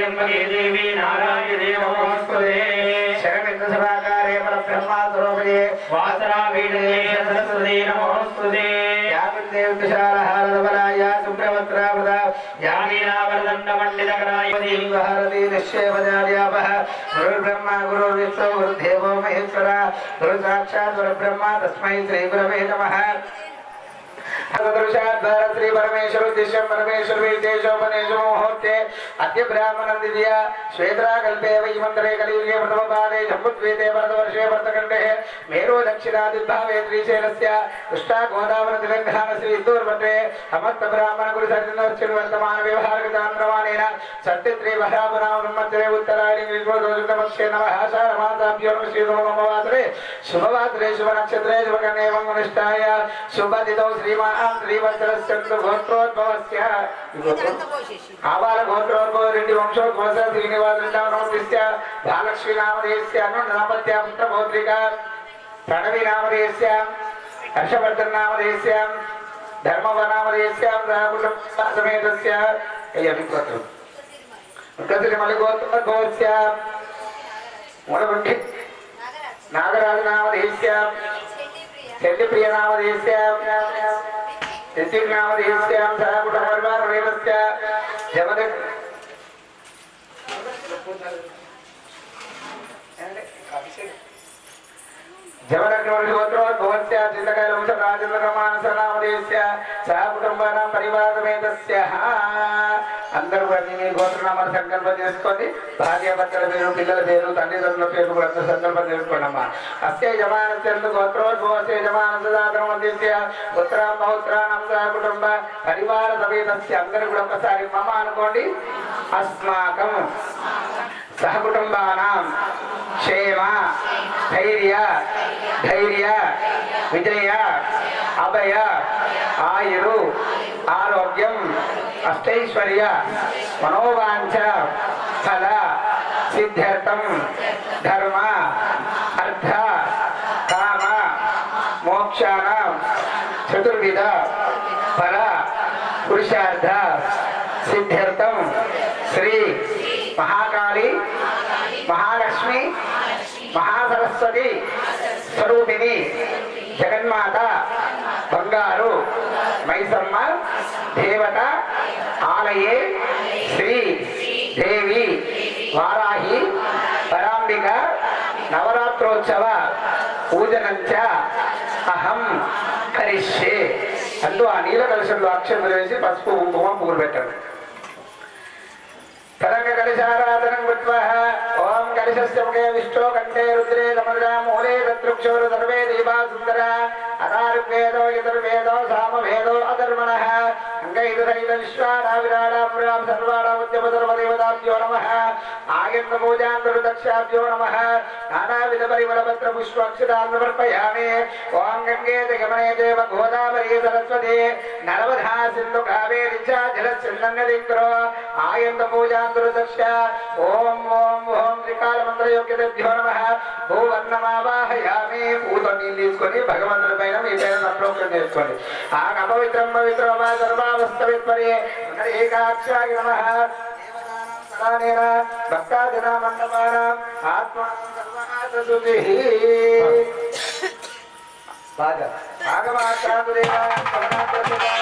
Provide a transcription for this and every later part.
त्र्यंबके देवी नारायणे नमोस्तुते शरण्य सभाकारे परब्रह्मा स्वरूपे वासरावीणे सरस्वती नमोस्तुते याविदेव विशालहारधवलाय सुप्रवत्रावदा यामीनावरदण्डमण्डितकराय देवहारति निश्चयवजार्यावः गुरुर्ब्रह्मा गुरुर्विष्णु गुरुर्देवो महेश्वरः गुरु साक्षात् परब्रह्मा तस्मै श्री गुरवे नमः श्री परमेश्वर उद्देश्य परमेश्वर विदेशोपनेशो मुहूर्ते अद्य ब्राह्मणं दिव्या श्वेत्राकल्पे वैमन्तरे कलियुगे प्रथमपादे जम्बुद्वीपे भरतवर्षे भरतखण्डे मेरु दक्षिणादिभावे त्रिशैलस्य कृष्णा गोदावरी तेलंगाना श्री इन्दूरमठे समस्त ब्राह्मण गुरु सज्जनस्य वर्तमान व्यवहारगतान्प्रमाणेन सत्यत्रि वहापुराण ब्रह्मचर्य उत्तरायणी विश्वदोषतमस्य नमः आषाढमासाभ्यो श्रीमवासरे शुभवासरे शुभनक्षत्रे शुभकर्णे मंगलनिष्ठाय शुभदिनौ श्रीमान श्रीवत्सरश्चंद्र गोत्रोद्भवस्य आवाल गोत्रोद्भव रेड्डी वंशोद्भवस्य श्रीनिवास रेड्डी महालक्ष्मी नामधेयस्य अनुनामत्य पुत्रपौत्रिका प्रणवी नामधेयस्य हर्षवर्धन नामधेयस्य धर्मव नामधेयस्य समेतस्य गोत्रोद्भवस्य मूलगुण्ठि नागराज नामधेयस्य चंद्रप्रिय नामधेयस्य नामधेयस्य कुटुम्बवर्गस्य जवनग्नोत्रोद्भवस्य चिन्तकैलवंशराजेन्द्रमानसनामधेयस्य सह कुटुम्बानां परिवारसमेतस्य అందరూ మీ గోత్రనామాలు సంకల్పం చేసుకోండి భార్యాభర్తల పేరు పిల్లల పేరు తల్లిదండ్రుల పేరు కూడా సంకల్పం చేసుకోండి అమ్మా అస్య యజమానస్యందు గోత్రోద్భవస్య యజమానస్య పుత్రాం పౌత్రాణం సహ కుటుంబ పరివార సమేతస్య అందరూ కూడా ఒకసారి మమ అనుకోండి అస్మాకం సహకుటుంబానాం క్షేమ ధైర్య ధైర్య విజయ అభయ ఆయురు ఆరోగ్యం అష్టైశ్వర్య మనోవాంఛ ఫల సిద్ధ్యర్థం ధర్మ అర్థ కామ మోక్షానాం చతుర్విధ ఫల పురుషార్థ సిద్ధ్యర్థం శ్రీ महाकाली महालक्ष्मी महासरस्वती स्वरूपिणी जगन्माता बंगारू मैसम्म देवता आलये श्री देवी वाराही परांबिका नवरात्रोत्सव पूजनंच अहम करिष्ये अंदू आ नील कलशंलो अक्षंतलु वेसी पसुपु कुंकुम पूल पेट्टंడి तरंग कलशाराधनं कृत्वा ओम कलशस्य मुखे विष्णो कंठे रुद्रे समर्जा मूले तत्रुक्षोर सर्वे देवा सुंदरा अदारुवेदो यदुर्वेदो सामवेदो अधर्मणः अंगैदुरैद विश्वाना विराडापुरां सर्वाणां उद्यमधर्मदेवताभ्यो नमः आयन्न पूजान्तरुदक्षाभ्यो नमः नानाविध परिमलपत्र पुष्पाक्षतां समर्पयामि ओम गंगे गमने देव गोदावरी सरस्वती नर्मदा सिन्धु कावेरी च जलसिन्धनदिक्रो आयन्न पूजा दक्ष ओम ओम ओम त्रिकाल मंत्र योग्यतेभ्यो नमः भूवर्णमावाहयामि पूतो నీళ్ళు తీసుకొని భగవంతుడి పైన మీ పేరును అప్రోక్షణ చేసుకోండి ఆ అపవిత్రం పవిత్రం సర్వావస్థవిత్పరి ఏకాక్షాయ నమః దేవతానాం సదానేన భక్తాదినా మండపానాం ఆత్మానం సర్వాసతుతిః బాగా భాగవాచాతుదేవా సర్వాత్రతుదా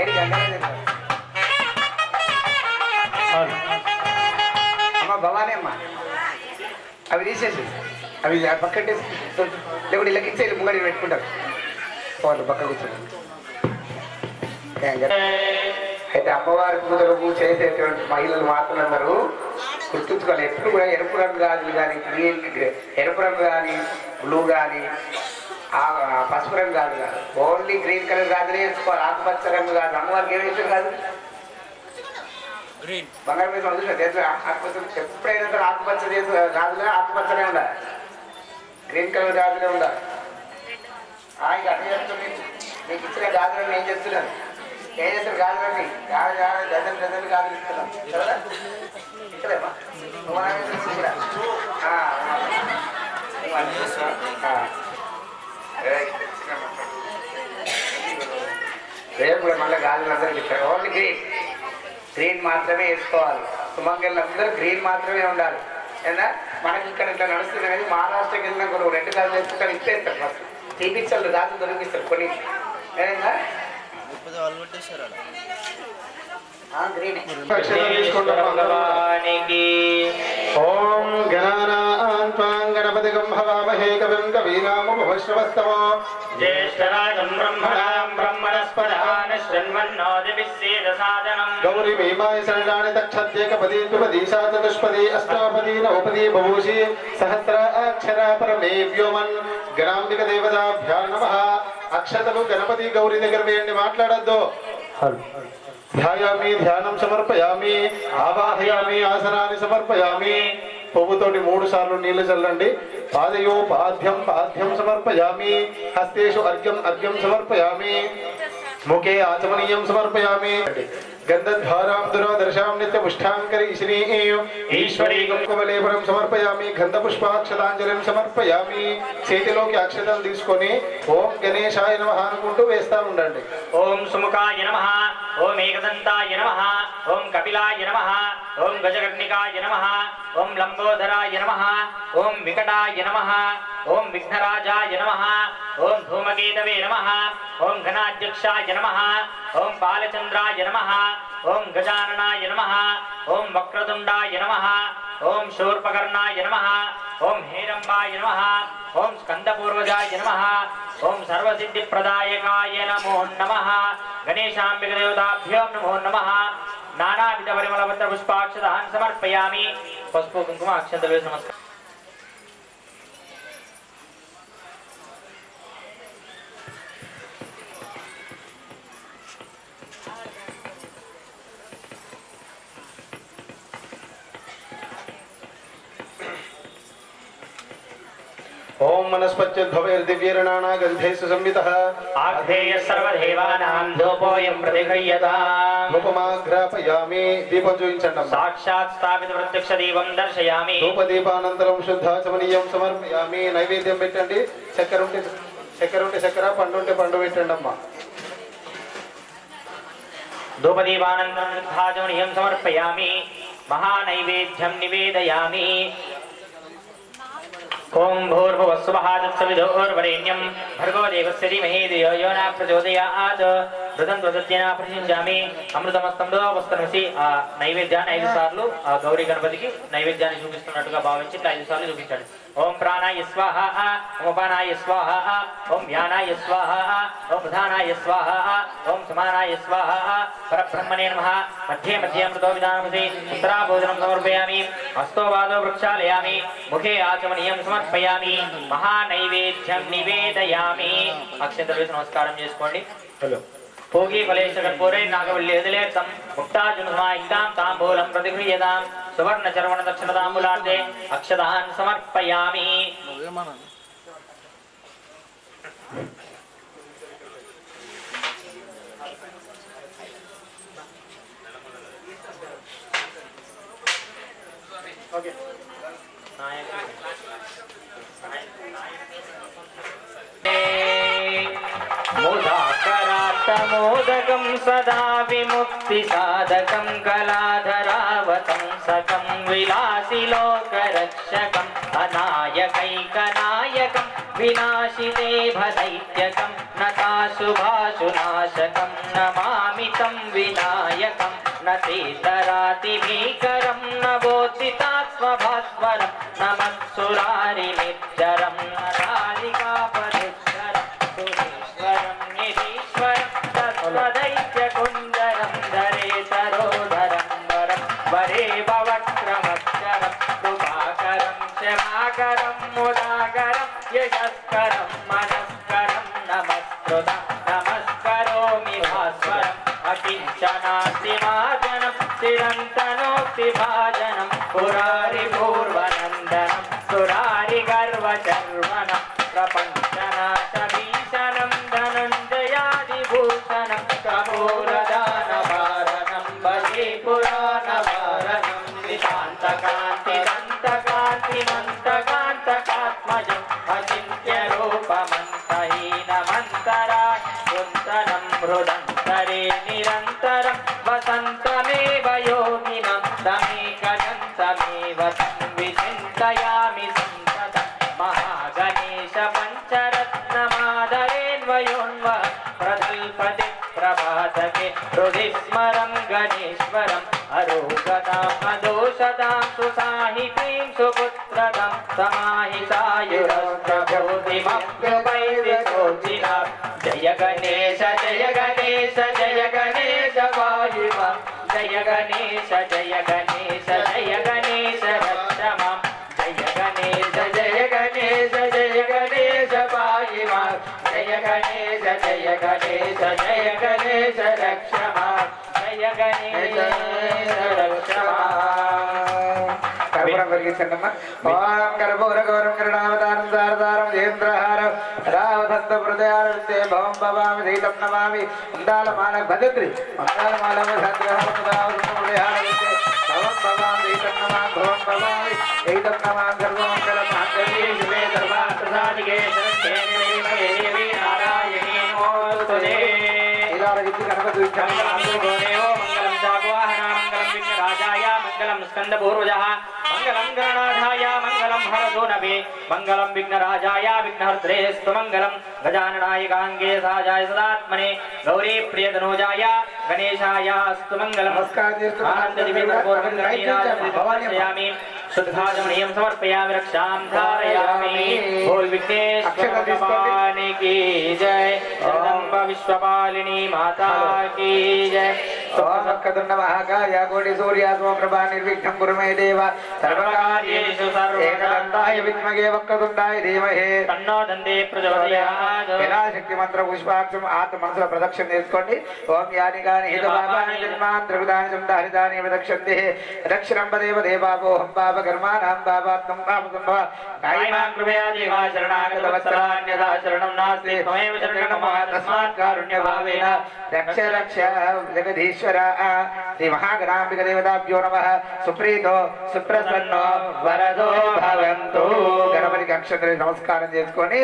ఏడు గంటలే అమ్మ భవానీ అమ్మ అవి తీసేసి అవి పక్కట్టేసి లేకుంటే ఇలా ఇచ్చేది ముంగడి పెట్టుకుంటారు వాళ్ళు పక్క కూర్చొని అయితే అమ్మవారి పూజలకు చేసేటువంటి మహిళలు మాత్రన్నారు గుర్తుంచుకోవాలి. ఎప్పుడు కూడా ఎరుపు రంగు గాజులు కానీ గ్రీన్ ఎరుపు రంగు కానీ బ్లూ కానీ పసుపు రంగు గాజు కాదు, ఓన్లీ గ్రీన్ కలర్ గాజులే వేసుకోవాలి. ఆకుపచ్చ రంగు గాజు అమ్మవారికి ఏం వేసారు కాదు బంగారు మీద చూసిన ఆకుపచ్చ ఎప్పుడైనా సరే ఆకుపచ్చ గాజులే ఆకుపచ్చనే ఉండాలి, గ్రీన్ కలర్ గాజులే ఉండాలి. ఇంకా అట్లా చెప్తుంది మీకు ఇచ్చిన గాజులను ఏం చెప్తున్నాను ఏం చేస్తారు గాజులన్నీ డజన్ డజన్ గాజులు ఇస్తున్నాను కదా ఇక్కడేమా రేపు కూడా మళ్ళీ గాజులు అందరూ ఇస్తారు. ఓన్లీ గ్రీన్ గ్రీన్ మాత్రమే వేసుకోవాలి. సుమంగళ్ళు అందరూ గ్రీన్ మాత్రమే ఉండాలి. ఏనా మనకి ఇక్కడ ఇట్లా నడుస్తుంది కానీ మహారాష్ట్రకి వెళ్ళినా కొన్ని రెండు గాజులు వేసుకుంటారు ఇచ్చేస్తారు ఫస్ట్ తీపిచ్చలు గాజులు దొరికిస్తారు కొన్ని ఏదైనా ఓం గణానాం గణపతిగం హవామహే కవిం కవీనాముపమశ్రవస్తమో జ్యేష్ఠరాజం బ్రహ్మణాం బ్రహ్మణస్పదాన శృణ్వన్నోదిభిస్సేదసాదనం గౌరీ భీమాయ శరణాని తక్షత్యేకపదీ ద్విపదీ చతుష్పదీ అష్టాపదీ నవపదీ బభూషి సహస్రాక్షరా పరమే వ్యోమన్ గణాంబిక దేవతాభ్యా నమః. అక్షతలు గణపతి గౌరీ దగ్గర వేయండి, మాట్లాడద్దు. ధ్యాయామి ధ్యానం సమర్పయామి ఆవాహయామి ఆసనాన్ని సమర్పయామి. పువ్వుతోటి 3 సార్లు నీళ్లు చల్లండి. పాదయో పాద్యం పాద్యం సమర్పయామి. హస్తేషు అర్ఘ్యం అర్ఘ్యం సమర్పయామి. ముఖే ఆచమనీయం సమర్పయామి. గంధద్వారాం దురాదర్శాం నిత్యపుష్టాంకరి శ్రీ ఈశ్వరీ కుంకుమలేపనం సమర్పయామి. గంధపుష్పాక్షతాంజలిం సమర్పయామి. చేతిలోకి అక్షతలు తీసుకొని ఓం గణేశాయ నమః అనుకుంటూ వేస్తా ఉండండి. ఓం సుముఖాయ నమః, ఓం ఏకదంతాయ నమః, ఓం కపిలాయ నమః, ఓం గజకర్ణికాయ నమః, ఓం లంబోదరాయ నమః, ఓం వికటాయ నమః, ఓం విఘ్నరాజాయ నమః, ఓం ధూమకేతవే నమః, ఓం ఘనాధ్యక్షాయ నమః, ఓం బాలచంద్రాయ నమః, ఓం గజాననాయ నమః, ఓం వక్రతుండాయ నమః, ఓం శూర్పకర్ణాయ నమః, ఓం హేరంబాయ నమః, ఓం స్కందపూర్వజాయ నమః, ఓం సర్వసిద్ధిప్రదాయకాయ నమో నమః. గణేశాంబిక దేవతాభ్యో నమో నమః. నానావిధ పరిమళపత్ర పుష్పాక్షతాన్ సమర్పయామి. పసుపు కుంకుమ అక్షంతలు వేసి నమస్కారం. ఓం మనస్పత్యద్భవైర్దివ్యేర్నానా గంధైస్సు సంవితః ఆగ్నేయ సర్వదేవానాం ధూపోయం ప్రతిగృహ్యతాం. ధూపమాఘ్రాపయామి. దీపం చూపించండి. సాక్షాత్ స్థాపిత ప్రత్యక్ష దీపం దర్శయామి. ధూపదీపానంతరం శుద్ధాచమనీయం సమర్పయామి. నైవేద్యం పెట్టండి. చక్కెర ఉంటే చక్కెర, పండు ఉంటే పండు పెట్టండి అమ్మా. ధూపదీపానంతరం శుద్ధాచమనీయం సమర్పయామి. మహానైవేద్యం నివేదయామి. ఓం భూర్భువస్సువః తత్సవితుర్వరేణ్యం భర్గో దేవస్య ధీమహి ధియో యో నః ప్రచోదయాత్. ఋతం ప్రసత్యేన ప్రతిష్ఠామి. అమృతమస్తంలో వస్తనసి. ఆ నైవేద్యాన్ని 5 సార్లు ఆ గౌరీ గణపతికి నైవేద్యాన్ని చూపిస్తున్నట్టుగా భావించి 5 సార్లు చూపించండి. ఓం ప్రాణాయ స్వాహ, ఓం అపానాయ స్వాహ, ఓం వ్యానాయ స్వాహ, ఓం ప్రధానాయ స్వాహ, ఓం సమానాయ స్వాహ. పరబ్రహ్మణే నమః. మధ్యే మధ్యే అమృతో విధానమసి. ఉత్తరాభోజనం సమర్పయామి. హస్తో పాదో ప్రక్షాళయామి. ముఖే ఆచమనీయం సమర్పయామి. మహానైవేద్యం నివేదయామి. అక్షంతలు వేసి నమస్కారం చేసుకోండి. భోగి ఫలేశ కర్పూరే నాగవల్లేదిలేర్థం ముక్తాజునుమాయితాం తాంబూలం ప్రతిగృహ్యతాం. సువర్ణ చర్వణ దక్షిణ తాంబూలార్ధే అక్షతాన్ సమర్పయామి. ఓకే. మోదకం సదా విముక్తి సాధకం కళాధరావతం సకం విలాసి లోకరక్షకం अनायकैकनायकं विनाशिते भदैत्यकं नताशुभाशुनाशकं नमामि तं विनायकं न चेतरातिभीकरं नवोचितात्मभास्वरं नमत्सुरारिनिर्जरं नराधिकापरिश्वरं सुरेश्वरं निधीश्वरं तत्त्वदैत्यकुञ्जरं धरेतरोधरं वरं वरे भवक्रमक्षरं कृपाकरं क्षमाकरं मुदाकरं यशस्करं मनस्करं नमस्कृतं नमस्करोमि भास्वरम् अकिञ्चनास्तिमाजनं चिरन्तनोक्तिभाजनं पुरारिपूर्वनन्दनं सुरारिगर्वचर्वनं प्रपञ्चनाशभीषणं धनञ्जयादिभूषणं कपूरदानभारणं भजे पुराणभारणं नितान्तकान्तिदन्तकान्तिमन्तकान्तकात्मजम् अचिन्त्यरूपमन्तहीनमन्तराय कुन्तनं हृदन्तरे निरन्तरं वसन्तमेव योगिनं तमेकदन्तमेव तं विचिन्तयामि सन्ततं महागणेश पञ्चरत्नमादरेन्वयोन्वः प्रकल्पते प्रभातके हृदि स्मरं गणेश्वरम् अरोगतां अदोषतां सुसाहितीं सुपुत्रतां समाहितायुरस्त्रबोधिमप्यवैदिशोचिना जय गणेश जय गणेश जय गणेश पाहि मां जय गणेश जय गणेश जय गणेश रक्ष मां जय गणेश जय गणेश जय गणेश पाहि मां जय गणेश जय गणेश जय गणेश रक्ष मां जय गणेश रक्ष मां कर्पूरं వెలిగించండమ్మ. ఓం కర్పూర గౌరం కరుణావతారం శారదారం జయేంద్రహారం రావతంత హృదయారవిందే భవం భవామి సీతం నమామి ఉండాలమాల భద్రత్రి మంగళమాలము సంగ్రహారవిందే భవం భవామి సీతం నమామి భవం భవామి సీతం నమామి సర్వమంగళం మాంగళ్యే శివే సర్వార్థసాధికే శరణ్యే దేవి నారాయణీ నమోస్తుతే. ఇలారగిద్ది గణపతి మంగళం జాగవాహన మంగళం విఘ్నరాజాయ మంగళం స్కందపూర్వజః మంగళం గణనాథాయ మంగళం హరసోనవే మంగళం విఘ్నరాజాయ విఘ్నహర్త్రేస్తు మంగళం గజాననాయ గాంగే సాజాయ సదాత్మనే గౌరీ ప్రియతనోజాయ గణేశాయ అస్తు మంగళం. ఆనందదివ్యమీ శుద్ధాజమనీయం సమర్పయామి రక్షాం ధారయామి. బోల్ విఘ్నేశ్వర భగవాన్ की जय जगदम्ब विश्वपालिनी माता की जय. ఓంకదుండ మహాకాయ కోటి సూర్యాత్మ ప్రభా నిర్విఘ్నం కురు మే దేవ సర్వకార్యేషు ఏకదంతాయ విద్మహే వక్రతుండాయ ధీమహి తన్నో దందే ప్రచోదయాత్. శక్తి మంత్ర పుష్పాక్షం ఆత్మ మనసులో ప్రదక్షిణ చేసుకోండి. ఓం యాని కాని హితపాపాని జన్మాన్ త్రిగుదాని సంధారితాని ప్రదక్షంతే దక్షిణం పదేవ దేవాపోహం పాప కర్మాణం పాపాత్మం పాపకం భవ కాయమాం కృపయా దేవా శరణాగత వత్సలాన్యదా శరణం నాస్తి త్వమేవ శరణం మమ తస్మాత్ కారుణ్య భావేన రక్ష రక్ష జగదీశ్వర శ్రీ మహాగణాంబిక దేవతాభ్యో నమః. సుప్రీతో సుప్రసన్నో వరదో భవంతు. గణపతికి అక్షతలు నమస్కారం చేసుకొని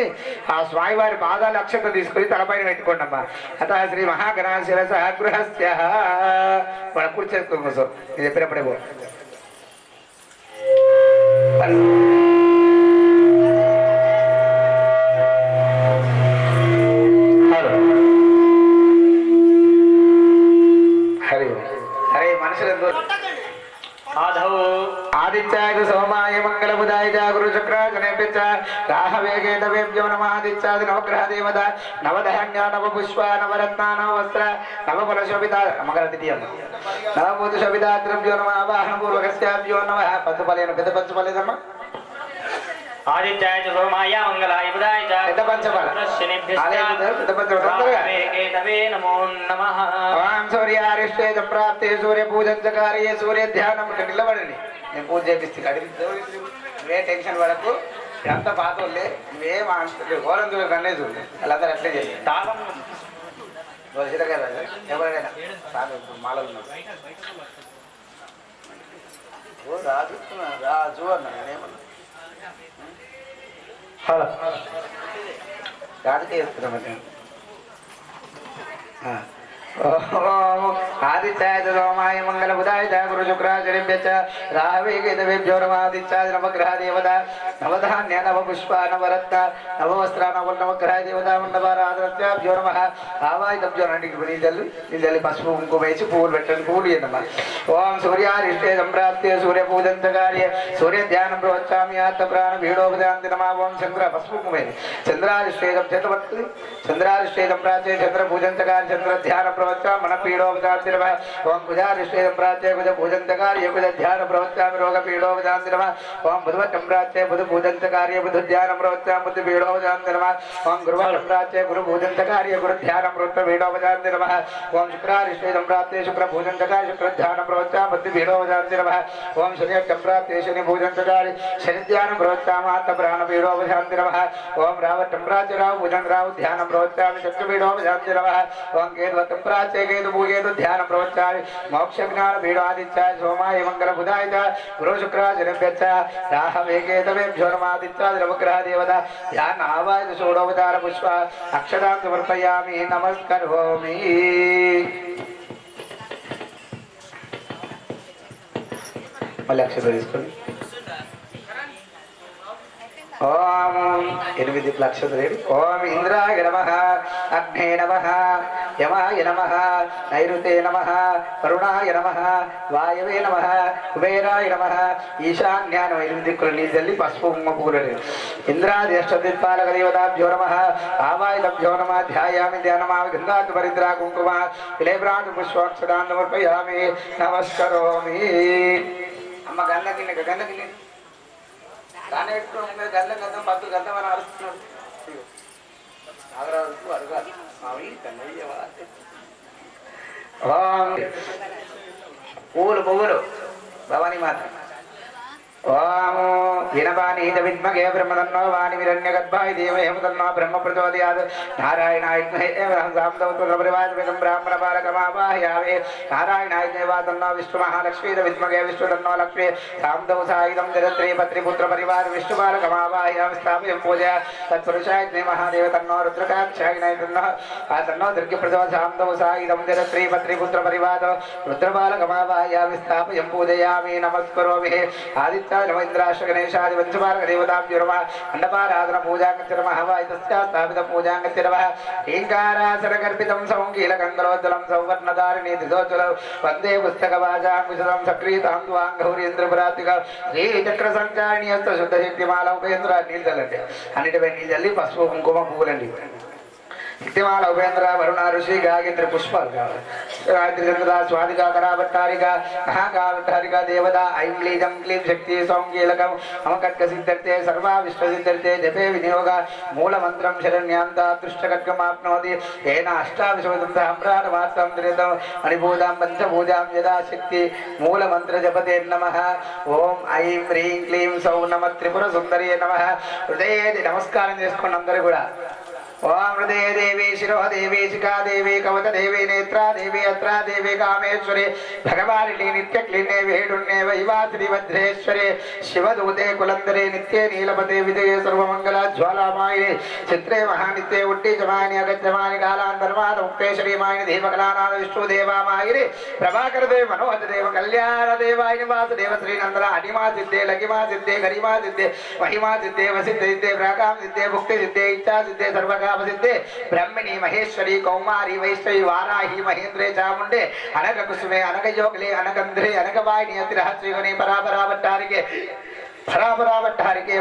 ఆ స్వామివారి పాదాలు అక్షతలు తీసుకొని తలపైన పెట్టుకోండి అమ్మా. అత శ్రీ మహాగణాశిరస గృహస్య మన కూర్చేసుకో కూర్చో ఇది చెప్పినప్పుడే పో. హరే మనుషులందరూ ఆధౌ ఆదిత్యాయ సోమాయ మంగళబుధాయ గురు శుక్రాజనేభ్యశ్చ రాహవేగే నవేభ్యో నమః. ఆదిత్యాది నవగ్రహ దేవత నవధాన్య నవ పుష్ప నవరత్న నవ వస్త్ర నవఫల శోభిత మకరతిథి అమ్మ నవభూత శోభితాద్రభ్యో నమః. వాహన పూర్వకస్యాభ్యో నమః. పంచఫలేన పెద్ద పంచఫలేదమ్మ. ఆదిత్యాయ సోమాయ మంగళాయ బుధాయ పెద్ద పంచఫల పెద్ద పంచఫల నమో నమః. ఓం సూర్యారిష్టే సంప్రాప్తే సూర్య పూజం చకార్యే సూర్య ధ్యానం. నిలబడండి నేను పూజ చేపిస్తే కడిగి నువ్వే టెన్షన్ పడకు. ఎంత పాత వాళ్ళే నువ్వేం ఘోరం చూడ కన్నే చూడలే వాళ్ళందరూ అట్లే చేస్తారు. తాళం ఎవరైనా మాలలు రాజు రాజు అన్నా నేనేమన్నా రాజకీయ आदित्याय सोमाय मंगलबुधाय च गुरुशुक्राचार्यभ्य च राहवे केतवेभ्यो नमः आदित्याय नवग्रह देवता नवधान्य नवपुष्प नवरत्न नववस्त्र नवग्रह देवता मंडपाराधनाभ्यो नमः आवाहितभ्यो निजल्ली पशुपु కుంకుమ వేసి పువ్వులు పెట్టండి పువ్వులు ఇవ్వండి ఓం సూర్యారిష్టే సంప్రాప్తే సూర్య పూజంత కార్య సూర్య ధ్యానం ప్రవచ్చామి ఆత్మ ప్రాణ భీడోపదాంతి నమః ఓం చంద్ర పసుపు కుంకుమ చంద్రారిష్టే చేతపట్టుకుని చంద్రారిష్టే సంప్రాప్తే చంద్ర పూజంత కార్య చంద్ర ధ్యాన ప్రవచ్చా మన పీడోపదాంతి నమః ఓం కుజారిష్టే సంప్రాప్తే కుజ పూజంత కార్య కుజ ధ్యాన ప్రవచ్చామి రోగ పీడోపదాంతి నమః ఓం బుధ సంప్రాప్తే బుధ పూజంత కార్య బుధ ధ్యాన ప్రవచ్చామి బుద్ధ పీడోపదాంతి నమః ఓం గురువ సంప్రాప్తే గురు పూజంత కార్య గురు ధ్యాన ప్రవచ్చ పీడోపదాంతి నమః ఓం శుక్రారిష్టే సంప్రాప్తే శుక్ర పూజంత కార్య శుక్ర ధ్యాన ప్రవచ్చా బుద్ధి పీడోపదాంతి నమః ఓం శని సంప్రాప్తే శని పూజంత కార్య శని ధ్యాన ప్రవచ్చామి ఆత్మ ప్రాణ పీడోపదాంతి నమః ఓం రావ సంప్రాప్తే రావు పూజం రావు ధ్యాన ప్రవచ్చామి చక్ర పీడోపదాంతి నమః ఓం కేతు సంప్రాప్తే కేతు భూకేతు ధ్యాన ప్రవచ్చామి మోక్ష జ్ఞాన పీడోఆదిత్యాయ సోమాయ మంగళ బుధాయ చ గురు శుక్రాచార్యభ్య చ రాహవే కేతవేభ్యో నమః ఆదిత్యాయ నవగ్రహ దేవత ధ్యాన ఆవాయ షోడోపచార పుష్ప అక్షరాన్ సమర్పయామి నమస్కరోమి మళ్ళీ అక్షరం తీసుకోండి ఓం 8 అక్షరం ఓం ఇంద్రాయ నమః అగ్నే నమః యమాయ నమః నైరుతే నమః వరుణాయ నమః వాయవే నమః కుబేరాయ నమః ఈశాన్యాన 8 దిక్కుల నీళ్ళి పసుపు కుంకుమ పూలు ఇంద్రాది అష్టదిక్పాలక దేవతాభ్యో నమః ఆవాయుధభ్యో నమః ధ్యాయామి ధ్యానమామి గంధాత్ పరిద్రా కుంకుమ విలేబ్రాంత పుష్పాక్షరాన్ సమర్పయామి నమస్కరోమి అమ్మ గంధ దాని పెట్టుకుని గంధం పద్దు గంధం అని అరుస్తున్నాడు నాగరాజు అడగాలి మావి కన్నయ్యవా పువ్వులు భవానీ మాత ఓం వినపానీత విద్మగే బ్రహ్మదన్నో వాణి విరణ్యగర్భాయ దేవహేమ తన్నో బ్రహ్మ ప్రచోదయాత్ నారాయణాయ బ్రాహ్మణ బాలకమావాహయామి నారాయణాయ తన్నో విష్ణు మహాలక్ష్మీ విద్మగే విష్ణు తన్నో లక్ష్మీ సాందౌ సాయుధం జరత్రీ పత్రిపుత్ర పరివార విష్ణు బాలకమావాహయామి స్థాపయం పూజ తత్పురుషాయ మహాదేవ తన్నో రుద్రకాక్షాయ తన్నో దుర్గ ప్రచో సాందౌ సాయుధం జరత్రీ పత్రిపుత్ర పరివార రుద్రబాలకమావాహయామి స్థాపయం పూజయామి నమస్కరోమి ఆదిత్య రవీంద్రాశ గణేశాది వంశపాలక దేవతాభ్యో నమః అండపారాధన పూజాంగతిరమ హవాయితస్య స్థాపిత పూజాంగతిరమ హింకారాసన గర్భితం సౌంకీలకంగలోజ్వలం సౌవర్ణధారిణీ దిదోజ్వలం వందే పుస్తకవాజాంకుశం సక్రీతాం ద్వాంగౌరీంద్రపురాతిక శ్రీచక్ర సంచారిణి హస్త శుద్ధ శక్తిమాల ఉపేంద్ర నీళ్ళండి అన్నిటిపై నీళ్ళల్లి పసుపు కుంకుమ పువ్వులండి శక్తిమాల ఉపేంద్ర వరుణ ఋషి గాయత్రి పుష్పాలు గాయత్రి చంద్ర స్వాదిక కరాభట్టారిక మహాకాభట్టారిక దేవత ఐం క్లీజం క్లీం శక్తి సౌంకీలకం అమకట్క సిద్ధర్తే సర్వా విశ్వసిద్ధర్తే జపే వినియోగ మూలమంత్రం శరణ్యాంత దృష్టకట్కమాప్నోతి ఏన అష్టావిశ్వతం సామ్రాటమాత్రం త్రితం మణిభూతాం పంచభూజాం యథాశక్తి మూలమంత్ర జపతే నమః ఓం ఐం హ్రీం క్లీం సౌ నమ త్రిపుర సుందరీ నమః హృదయేది నమస్కారం చేసుకోండి అందరూ కూడా ఓం హృదయ దేవి శిరో దేవి శిఖా దేవి కవచ దేవి నేత్రా దేవి అత్రా దేవి కామేశ్వరి భగవాని నిత్య క్లీనే వేడుణ్ణే వైవాత్రి భద్రేశ్వరి శివదూతే కులందరే నిత్యే నీలపతే విజయ సర్వమంగళ జ్వాలామాయిని చిత్రే మహానిత్యే ఉట్టి జమాని అగత్యమాని కాలాంతర్మాత ముక్తేశ్వరి మాయిని దేవకలానాథ విష్ణుదేవామాయిని ప్రభాకర దేవ మనోహర దేవ కళ్యాణ దేవాయిని వాసుదేవ శ్రీనందన అనిమా సిద్ధే లగిమా సిద్ధే గరిమా సిద్ధే మహిమా సిద్ధే వసిద్ధ సిద్ధే ప్రాకాం సిద్ధే భుక్తి సిద్ధే ఇచ్చా సిద్ధే సర్వగా సిద్ధే బ్రహ్మిణి మహేశ్వరి కౌమారి వైష్ణవి వారాహి మహేంద్రే చాముండే అనగ కుసుమే అనగ యోగలే అనగంధ్రే అనగవాయిని అతి రహస్యోని పరాపరావట్టారికే పరాపరావట్టారికే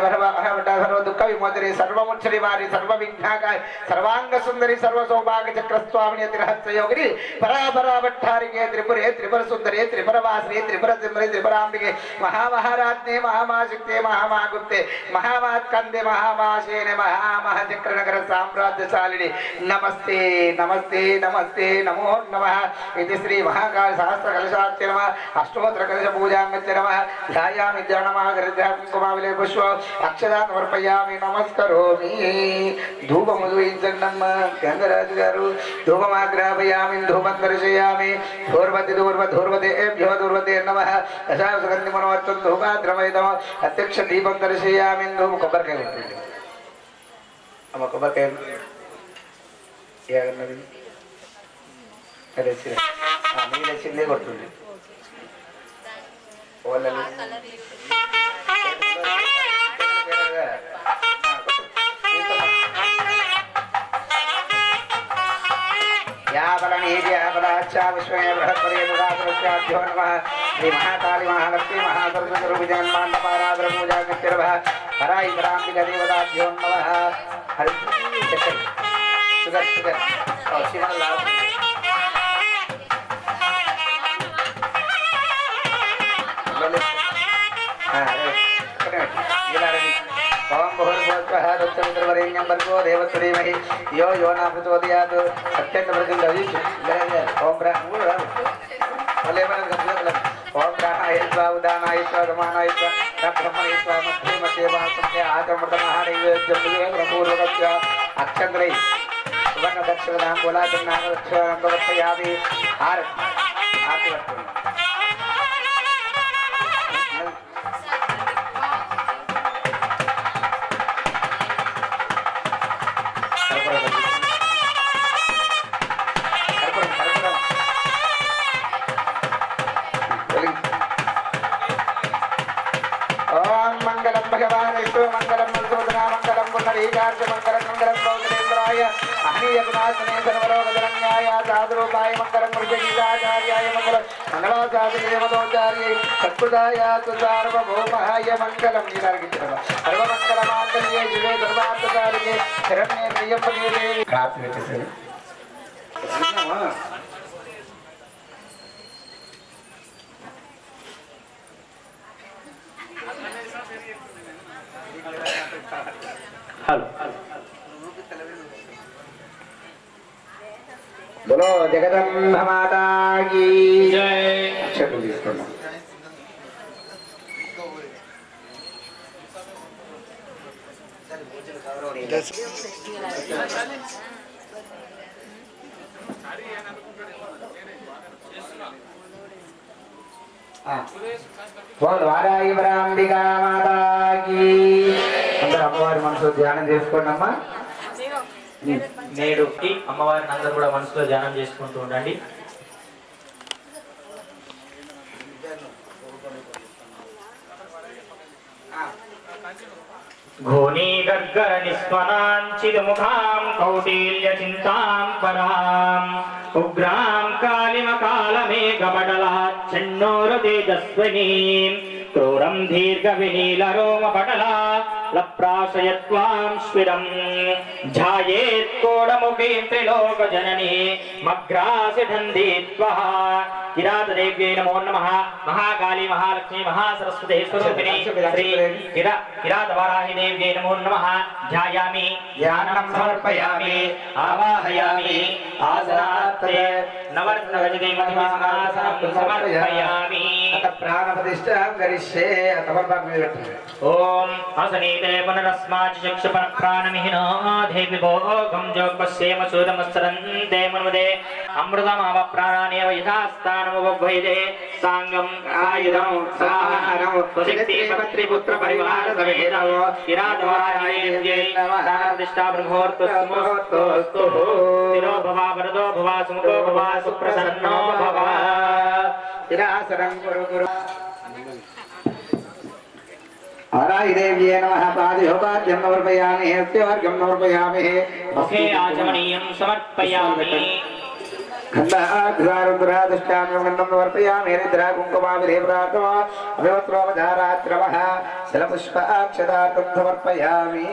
సర్వ దుఃఖ విమోచరి సర్వముచ్చరి వారి సర్వ విఘ్నాకాయ సర్వాంగ సుందరి సర్వ సౌభాగ్య చక్రస్వామిని అతి రహస్యయోగిని పరాపరావట్టారికే త్రిపురే త్రిపుర సుందరి త్రిపుర వాసిని త్రిపుర సింహరి త్రిపురాంబికే మహామహారాజ్ఞే మహామాశక్తే మహామాగుప్తే మహామాత్కందే మహామాశేనే మహామహచక్రనగర సామ్రాజ్యశాలిని నమస్తే నమస్తే నమస్తే నమో నమః ఇది శ్రీ మహాకాళ సహస్ర కలశాత్య నమః అష్టోత్తర కలశ పూజాంగత్య నమః ధ్యాయామి ధ్యానమాగరిద్య కుంకుమావిలే పుష్ప అక్షరాన్ సమర్పయామి నమస్కరోమి ధూపము చూయించండమ్మ గంగరాజు గారు ధూపమాగ్రాపయామి ధూపం దర్శయామి ధూర్వదేభ్యో ధూర్వతే నమః దశాసుగంధి మనోవర్తం ధూపాద్రమయతం అధ్యక్ష దీపం దర్శయామి ధూప కొబ్బరికాయ ఉంటుంది అమ్మ కొబ్బరికాయ ఏమన్నది నీళ్ళు వచ్చిందే కొట్టుండే వాళ్ళని విశ్వమే బృహత్పర్యో నమ శ్రీ మహాకాళి మహాలక్ష్మి మహాసరస్వతి విజయన్మాండపారాధర పూజా నిత్యర్భ పరాయికరాంబిక దేవతాభ్యో నమ హరి షుగర్ షుగర్ శివన్ లాల్ ఓం భూర్భువః తత్సవితుర్వరేణ్యం భర్గో దేవస్య ధీమహి యో యో న ప్రచోదయాత్ సత్యం ప్రతిందవి ఓం ఓం ప్రాణాయ స్వాహ ఉదానాయ స్వాహ సమానాయ స్వాహ బ్రహ్మణే స్వాహ మధ్యే మధ్యే వాసంతే ఆచమృత మహానైవేద్యపూర్వకస్య అక్షంద్రై సువర్ణ దక్షిణాం గోళాచరణాం దక్షిణాం ప్రవర్తయామి ఆరతి మంగళం భగవాన్ విష్ణు మంగళం మధుసూదన మంగళం పునరీకార్య మంగళం మంగళం గౌతమేంద్రాయ అహనీయ గుణాసనే సర్వరోగజనన్యాయ సాధురూపాయ మంగళం మృగీలాచార్యాయ మంగళం మంగళాచార్యేమదోచార్యై సత్కృతాయ సార్వభౌమాయ మంగళం సర్వమంగళమాంగళ్యే శివే సర్వార్థకారిణే శరణ్యే త్రయంబకే దేవి కాపీ పెట్టేసారు बोलो जगदम्ब माता की जय अक्षतలు తీసుకున్నాం बोल वाराही वरांबिका माता की అందరూ అమ్మవారి మనసులో ధ్యానం చేసుకోండి అమ్మా నేడుకి అమ్మవారిని అందరూ కూడా మనసులో ధ్యానం చేసుకుంటూ ఉండండి घोनी गर्गर निस्वनांचिदमुखां कौटिल्य चिंतां परां उग्रां कालिमकालमेघपटलाच्छन्नोरतेजस्विनीं क्रूरं दीर्घविनीलरोमपटला लप्राशयत्वां स्फिरं ध्यायेत् कोडमुखीं त्रिलोकजननी मग्रासिधन्धित्वः किरातदेव्यै नमो नमः महाकाली महालक्ष्मी महासरस्वती स्वरूपिणी श्री किरातवाराहि देव्यै नमो नमः ध्यायामि ध्यानं समर्पयामि आवाहयामि आसनात्रे नवर्तनगजते मधुमासनं समर्पयामि प्राणप्रतिष्ठां करिष्ये ओम असनीते पुनरस्मात् चक्षुपन प्राणमिहिनो देवि भोगं जोगस्येम सूदमस्सरन्ते मनुदे अमृतमाव प्राणानेव यथास्थानमुपभैदे सांगं आयुधं साहनं स्वशक्ति पत्रिपुत्र परिवार समेतो किरातवारायै नमः प्रतिष्ठा ब्रह्मोर्तस्मोस्तु तिरो भवा वरदो भवा सुमुखो भवा सुप्रसन्नो भवा तिरासरं गुरु गुरु वाराही देव्यै नमः पादयोपाद्यं समर्पयामि हस्त्यवर्गं समर्पयामि मुखे आचमनीयं समर्पयामि खण्डाघ्रारुद्रादृष्टाम्यं गन्धं समर्पयामि हरिद्रा कुङ्कुमाभिरेप्रार्थमा अभिवस्त्रोपचारात्रमः శలపుష్పాక్షదార్థం సమర్పయామి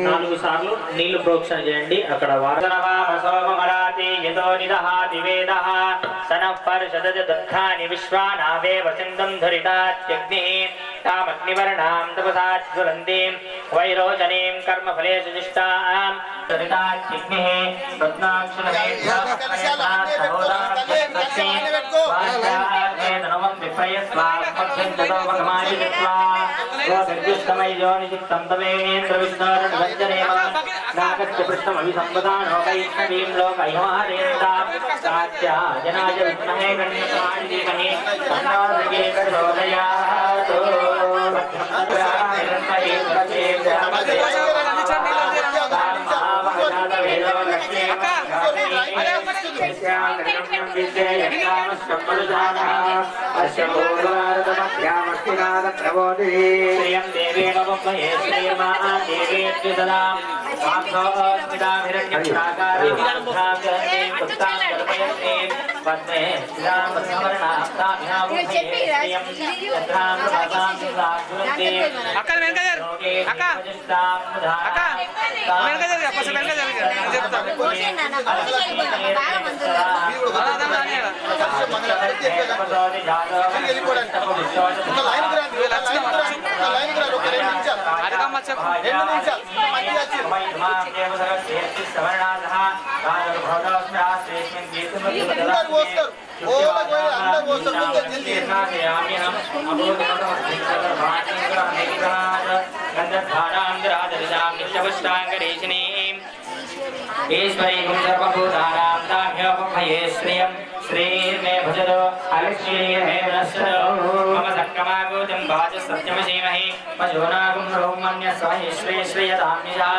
4 సార్లు నీళ్లు ప్రోక్షణ చేయండి అక్కడ వారసోమరాతి యతో నిదహాతి వేదః సనః పర్షదజ దుఃఖాని విశ్వానావేవ సింధం ధరితాత్యగ్నిః తామగ్నివర్ణాం తపసాజ్వలంతీం వైరోచనీం కర్మఫలేషు జిష్టాం ధరితాత్యగ్నిః రత్నాక్షరమేధ్యాం నమం విప్రయస్వామధ్యంతోమగమాయ गोर्जुष्टमयजोनिषिक्तं तमेन्द्रविष्णोर्वञ्जनेम नागच्च पृष्ठमभिसम्पदानो वैष्णवीं लोकैमारेन्दां कात्यायनाय विद्महे गण्यमाणिधीमहि तन्नोर्गे प्रचोदयात् यस्यां विद्येयकामश्चम्बरुजानः अस्य भूर्वारतमभ्यामस्तिनादप्रबोधि श्रियं देवेण वह्मये श्रीर्मा देवेभ्यो ददाम् అక్క వెనక జరు అక్క అక్క వెనక జరు అప్పస వెనక జరు చెప్తా అరగమ్మ చెప్పు ईश्वरी सर्वभूतानां ताभ्योपभये श्रियं श्रीर्मे भजतो अलक्ष्मीर्मे नश्यतो मम सङ्गमागोजं वाच सत्यमसीमहि मजोनागुं रोमन्यस्महि श्री श्रीयताम्निजा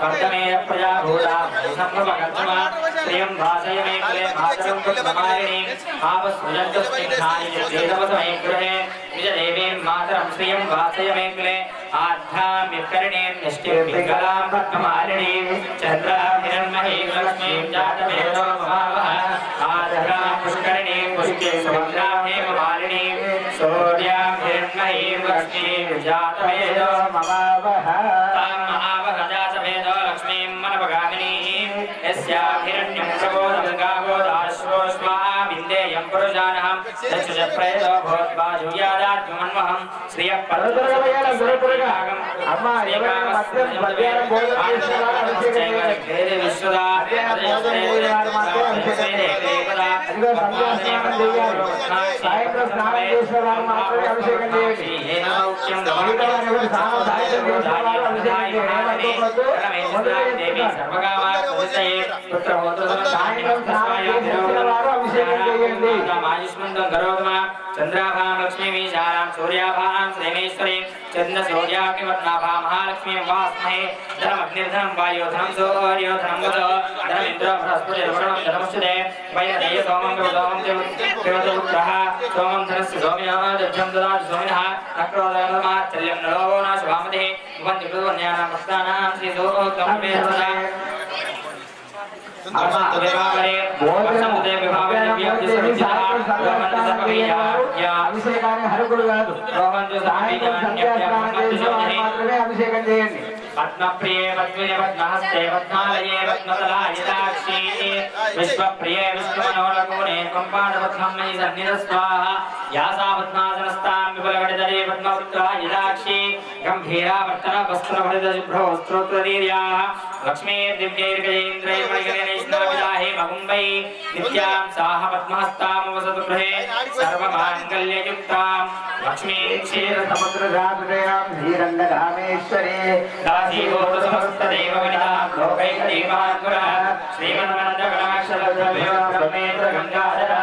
कर्तमेन प्रजाभूता सम्भवकर्तमा श्रियं वासय मे कुले मातरं कुलमालिनीं आपस्मृजन्तस्निग्धानि वेदवसमये गृहे निजदेवीं मातरं श्रियं वासय मे कुले आध्यात्मिकरणीं निष्ठिं पिङ्गलां पद्ममालिनीं चन्द्रां हिरण्मयीं लक्ष्मीं जातवेदो ममावः आदरां पुष्करिणीं पुष्टिं सुभद्रां हेममालिनीं सूर्यां हिरण्मयीं लक्ष्मीं जातवेदो ममावः तां महावः जातवेदो लक्ष्मीं मनपगामिनीं यस्यां हिरण्यं प्रबोधं गावोदाश्वोष्मामिन्देयं पुरुषानः चक्षुषप्रेतो भूत्वाजुयादाद्युमन्वहं श्रियः परतरगमयानं అమ్మ ఎవరైనా మధ్యం మధ్యాహ్నం భోజనం చేసేవారు అభిషేకం విశ్వదా సాయంత్రం స్నానం చేసేవారు మాత్రమే అభిషేకం చేయండి चंद्राभां लक्ष्मी विशालां सूर्याभां श्रेमेश्वरीं चंद्र सूर्याग्निवर्णाभां महालक्ष्मीं वास्महे धनमग्निर्धनं वायुधनं सूर्योधनं वसो धनमिन्द्रो बृहस्पतिर्वरुणं धनमुच्यते वैरदेय सोमं देवदुग्रः सोमं धनस्य सोमिनः दक्षं ददातु सोमिनः नक्रोदयमाचल्यं नलोभो न शुभामतिः भवन्ति कृतवन्यानां भक्तानां श्रीसोक्तं मे सदा అభిషేకాన్ని హరకుడు కాదు అభిషేకం చేయండి పద్మప్రియే పద్మినే పద్మహస్తే పద్మాలయే పద్మతలాయదాక్షి విశ్వప్రియే విష్ణుమనోరకోణే పంపాడపద్మమయీ సన్నిధస్వాహ యాసా పద్మాసనస్తాం విపులగడిదరే పద్మపుత్రాయదాక్షి గంభీరావర్తన వస్త్రభరితశుభ్రో స్తోత్రదీర్యాః लक्ष्मीर्दिव्यैर्गजेन्द्रैर्मणिगणेशनाविदाहे मकुम्बै नित्यां साह पद्महस्तामवसतु गृहे सर्वमाङ्गल्ययुक्तां लक्ष्मीं क्षीरसमुद्रधातुरयां श्रीरङ्गधामेश्वरी दासीभूत समस्तदेववनितां लोकैकदेवाङ्कुरः श्रीमन्मन्दगणाक्षरद्रव्यो गङ्गाधरा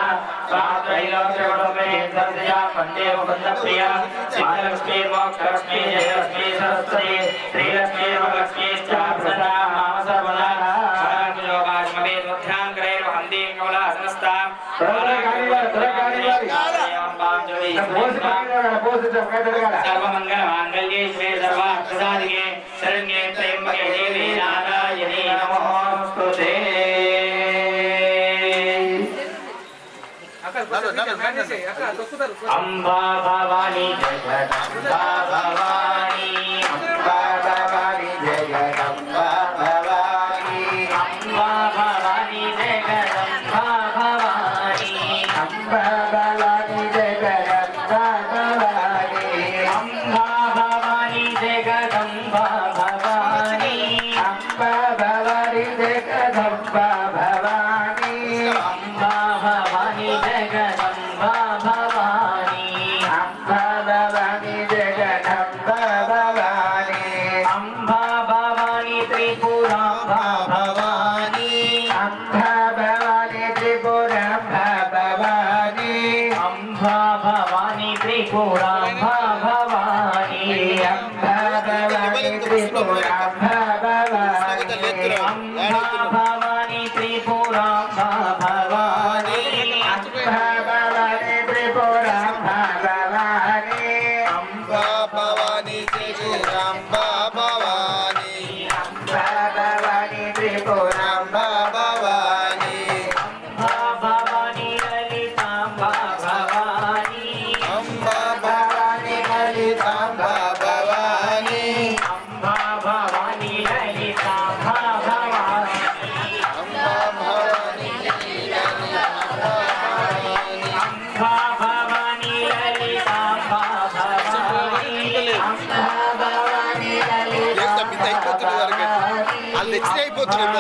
स्वात्रैलोक्यवटोपरिया वन्दे मुकुन्दप्रिया सिद्धलक्ष्मीर्मोक्षलक्ष्मी जयलक्ष्मी सरस्वती श्रीलक्ष्मीर्वरलक्ष्मीश्च प्रसदा सर्वमंगलमांगल्ये शिवे सर्वार्थसाधिके शरण्ये त्र्यंबके देवी नारायणी नमोस्तुते अंबा भवानी जगदंबा भवानी अंबा भवानी जगदंबा भवानी अंबा भवानी जगदंबा भवानी अंबा भवानी जगदंबा भवानी अंबा भवानी जगदंबा भवानी अंबा भवानी जगदंबा भवानी अंबा भवानी जगदंबा भवानी अंबा भवानी जगदंबा भवानी अंबा भवानी त्रिपुरांबा भवानी अंबा भवानी त्रिपुरांबा भवानी अंबा भवानी त्रिपुरांबा भवानी अंबा भवानी त्रिपुरांबा भवानी अंबा भवानी त्रिपुरांबा भवानी మింద అయిపోతుంది వరకు వాళ్ళు తెచ్చిన అయిపోతున్నాయి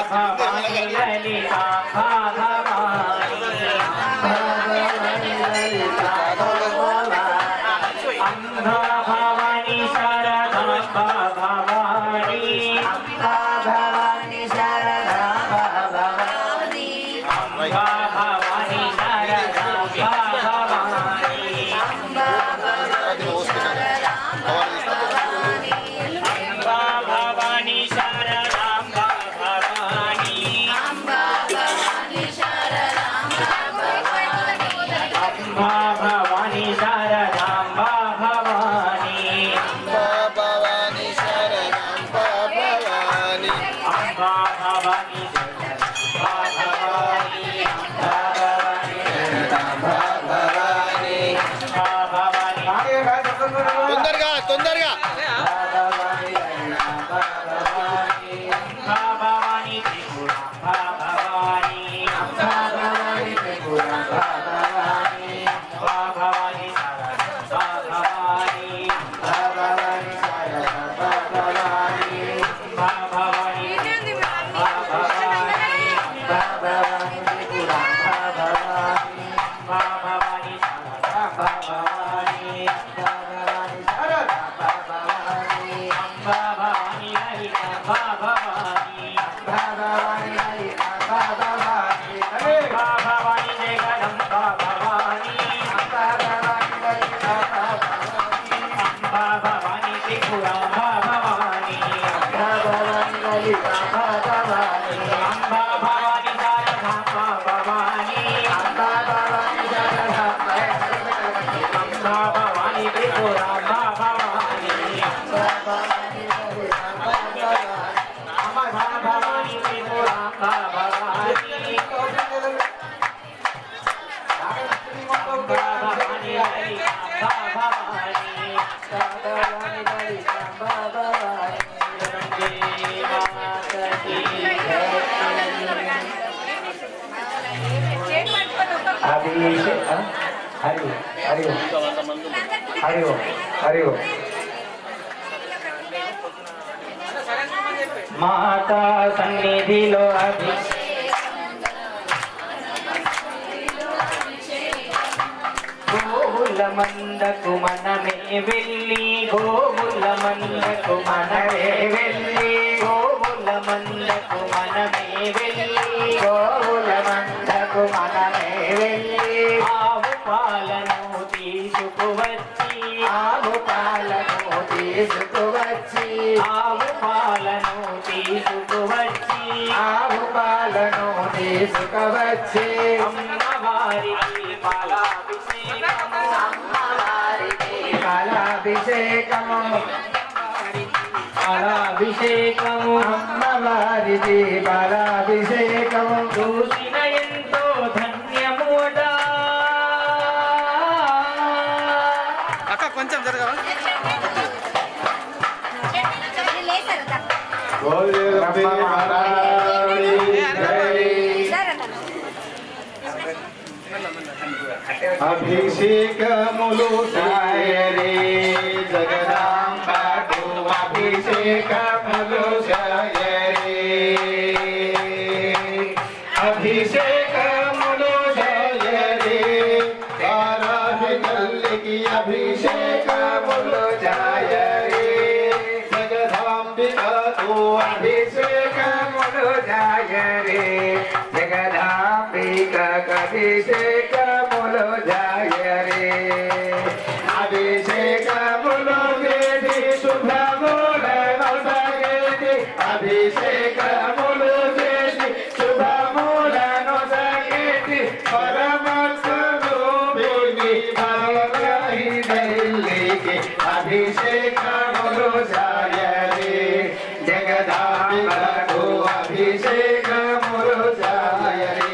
తొందరగా మాతా సన్నిధిలో గోవుల మందకు మనమే వెళ్ళి గోవుల మందకు మనమే వెళ్ళి గోవుల మందకు మనమే వెళ్ళి గోవుల మందకు మనమే వెళ్ళి ఆవు పాలను తీసుకువచ్చి ఆవు పాలను తీసుకువచ్చి ఆవు పాలను తీసుకువచ్చి ఆవు పాలను తీసుకువచ్చి అమ్మవారికి పాలాభిషేకము అమ్మవారికి పాలాభిషేకము పాలాభిషేకము అమ్మవారికి పాలాభిషేకము చూసిన ఎంతో ధన్యముడా అక్క కొంచెం జరగవా అభిషేకములు సాయరే జగదాంబకు అభిషేకములు సాయరే అభిషేకములు సాయరే ఆరాధి తల్లికి అభిషేకములు సాయరే జగదాంబికకు అభిషేకములు సాయరే జగదాంబికకు అభిషేకములు జాయరే అభిషేకములు వేడి శుభములను సగేది అభిషేకములు వేడి శుభములను సగేది పరమర్శను వేడి భగవహి దల్లికి అభిషేకములు జాయరే జగదాంబికకు అభిషేకములు జాయరే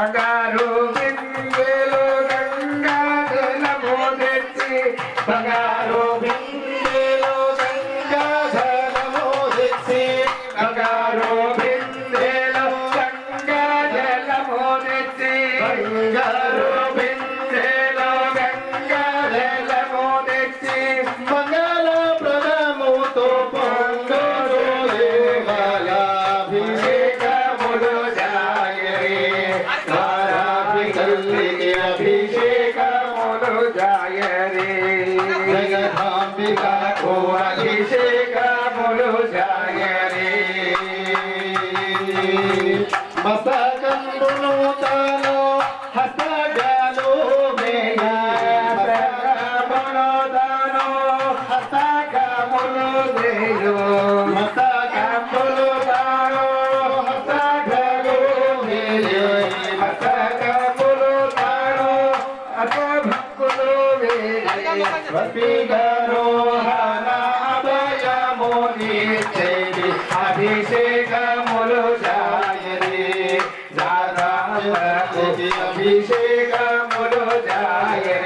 బంగారు బిందెలో గంగా జలము తెచ్చి బంగారు బిందెలో గంగా జలము తెచ్చి మోదీచేది అభిషేకములు జాయరే జారాకి అభిషేకములు జాయరే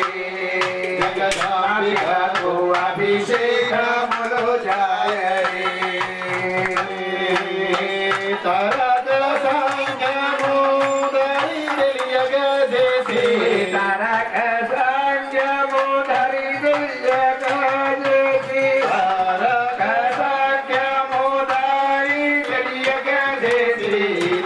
జగదాంబికకు అభిషేకములు జాయరే తారక సంగము దరి తెలియగజేసి తారక సంగము దరి తెలియగజేసి తారక సంగము దరి తెలియగజేసి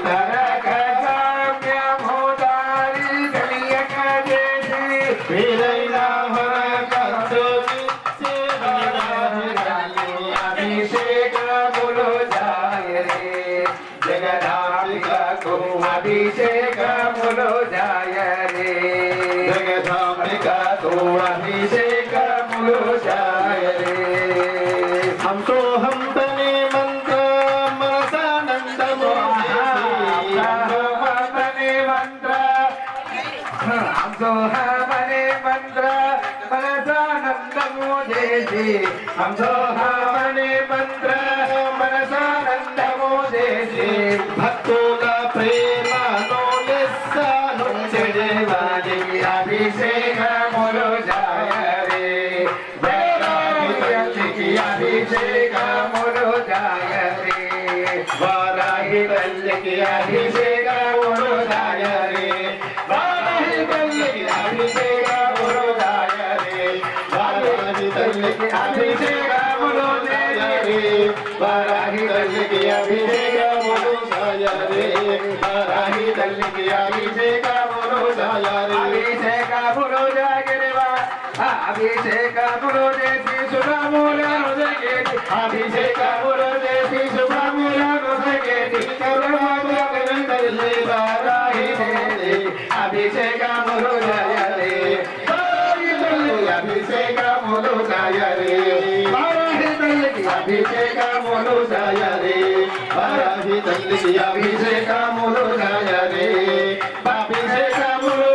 తారక సంగము దరి తెలియగజేసి వీరైనా భరకంతుని అభిషేకములు జాయరే జగదాంబికకు అభిషేకములు జాయరే జగదాంబికకు అభిషేకములు జాయరే హం సోహం తనే మంత్ర మనసానందము తనే మంత్ర హం సోహమనే మంత్ర మనసానందము చేసి హం సోహమనే మంత్ర మనసానందము చేసి భక్తుల ప్రేమను లెస్సను చెడేవాడి అభిషేకములు జాయరే వారాహికి అభిషేకములు జాయరే వారాహి తల్లికి అభిషేకములు జాయరే వారాహి తల్లికి అభిషేకములు జాయరే వారాహి తల్లికి అభిషేకములు జాయరే వారాహి తల్లికి అభిషేకములు జాయరే వారాహి తల్లికి అభిషేకములు జాయరే అభిషేకములు జాయరే అభిషేకములు చేసి శుభములను జగేటి అభిషేకములు చేసి శుభములను జగేటి కరుణామయుని వారాహి తల్లి అభిషేకములు జాయరే వారాహి తల్లి అభిషేకములు జాయరే వారాహి తల్లికి అభిషేకములు జాయరే వారాహి తల్లికి అభిషేకములు జాయరే అభిషేకములు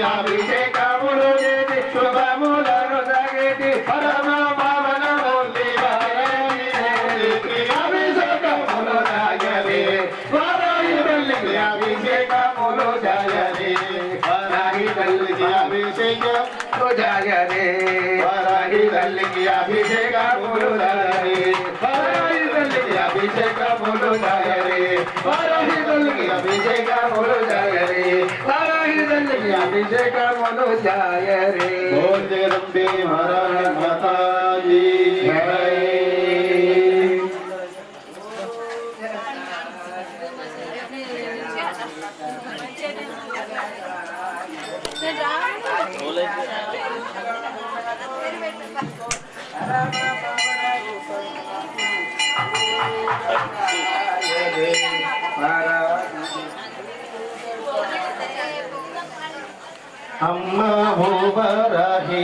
అభిషేకములు చేసి శుభములను జగేటి పరమ పావనములి అభిషేకములు జాయరే వారాహి తల్లికి అభిషేకములు జాయరే వారాహి తల్లికి అభిషేకములు జాయరే వారాహి తల్లికి అభిషేకములు జాయరే వారాహి తల్లికి అభిషేకములు జాయరే వారాహి తల్లికి అభిషేకములు జాయరే వారాహి తల్లికి అభిషేకములు జాయరే ఓం జగదంబే మహారాణి మాతాజీ జై అమ్మా భూవరాహి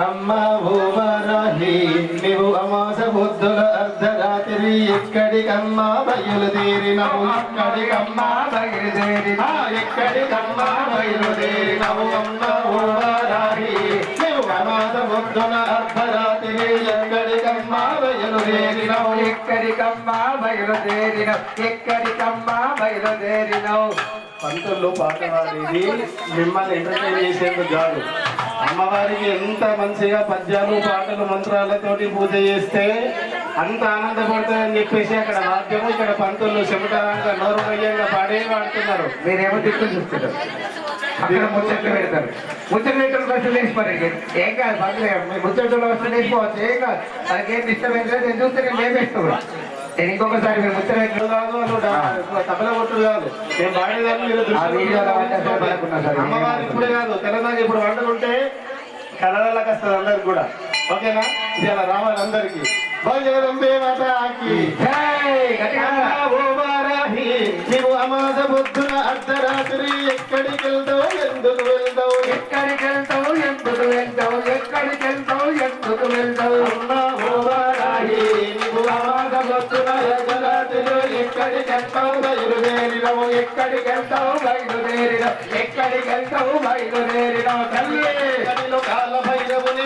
అమ్మా భూవరాహి నీవు అమాస బుద్ధుల అర్ధరాత్రి ఎక్కడికమ్మా బయలుదేరినవు ఎక్కడికమ్మా బయలుదేరిన ఎక్కడికమ్మా బయలుదేరినవు అమ్మా భూవరాహి నీవు అమాస బుద్ధుల అర్ధరాత్రి ఎక్కడికమ్మా బయలుదేరినవు ఎక్కడికమ్మా బయలుదేరినవు ఎక్కడికమ్మా బయలుదేరినవు పంతుల్లో పాట పాడేది మిమ్మల్ని ఎంటర్టైన్ చేసేందుకు కాదు. అమ్మవారికి ఎంత మంచిగా పద్యాలు పాటలు మంత్రాలతోటి పూజ చేస్తే అంత ఆనందపడతారని చెప్పేసి అక్కడ వాద్యము ఇక్కడ పంతులు చెమటంగా నోరుమయ్యంగా పాడే వాడుతున్నారు. మీరేమో దిక్కులు చూస్తున్నారు, అక్కడ ముచ్చట్లు పెడతారు. ముచ్చట్లు పెట్టడం వస్తు లేచిపోయి ఏం కాదు, పర్లేదు మీ ముచ్చట్లు వస్తు లేచిపోవచ్చు, ఏం కాదు. మనకేం డిస్టర్బెన్స్ లేదు. నేను చూస్తే నేను లేపేస్తాను. నేను ఇంకొకసారి మీరు ముచ్చట్లు కాదు తబల కొట్టుడు కాదు, నేను పాడేదాన్ని మీరు అమ్మవారు ఇప్పుడే కాదు తెలంగాణ ఇప్పుడు వంటలుంటే కళలకు వస్తుంది అందరికి కూడా. ఓకేనా? ఇది అలా రావాలి అందరికి. నీవు అమాస పొద్దున అర్ధరాత్రి ఎక్కడికి వెళ్తావు ఎందుకు వెళ్తావు ఎక్కడికి వెళ్తావు ఎందుకు వెళ్తావు ఎక్కడికి వెళ్తావు ఎందుకు వెళ్తావు నీవు అమాస పొద్దున అర్ధరాత్రి ఎక్కడికి వెళ్తావు బయలుదేరినవు ఎక్కడికి వెళ్తావు బయలుదేరినవు ఎక్కడికి వెళ్తావు బయలుదేరినవు తల్లి కాల భైరవుని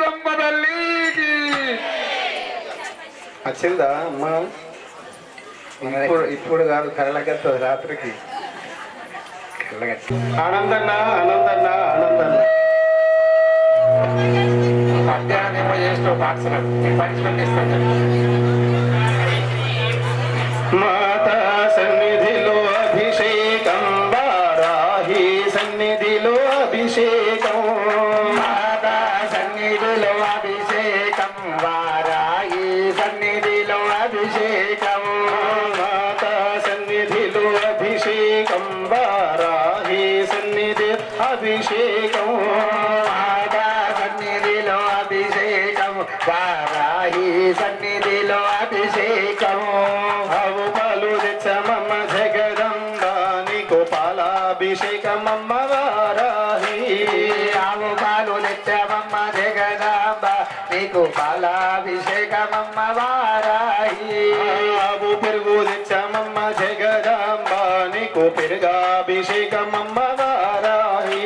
వచ్చిందా అమ్మ? ఇప్పుడు కాదు, కళ్ళకెత్తది రాత్రికి. ఆనందన్న ఆనందన్న ఆనందన్న మధ్యాహ్నం చేస్తూ పాఠశాల పనిష్మెంట్ ఇస్తాను. మాతా సన్నిధిలో అభిషేకం, వారాహి సన్నిధిలో అభిషేకం, మాతా సన్నిధిలో అభిషేకం, వారాయి సన్నిధిలో అభిషేకం, మాతా సన్నిధిలో అభిషేకం, వారాహి సన్నిధి అభిషేకం, మాతా సన్నిధిలో అభిషేకం, వారాయి సన్నిధిలో అభిషేకం, ఆవు పాలు తెచ్చమమ్మ జగదంబ, నీకు పాలాభిషేకమమ్మ వారాహి, ఆవు పాలు తెచ్చమమ్మ జగదాంబ, నీకు పాలాభిషేకమమ్మ వారాయి, ఆవు పెరుగు తెచ్చమమ్మ జగదాంబ, నీకు పెరుగాభిషేకమమ్మ వారాహి,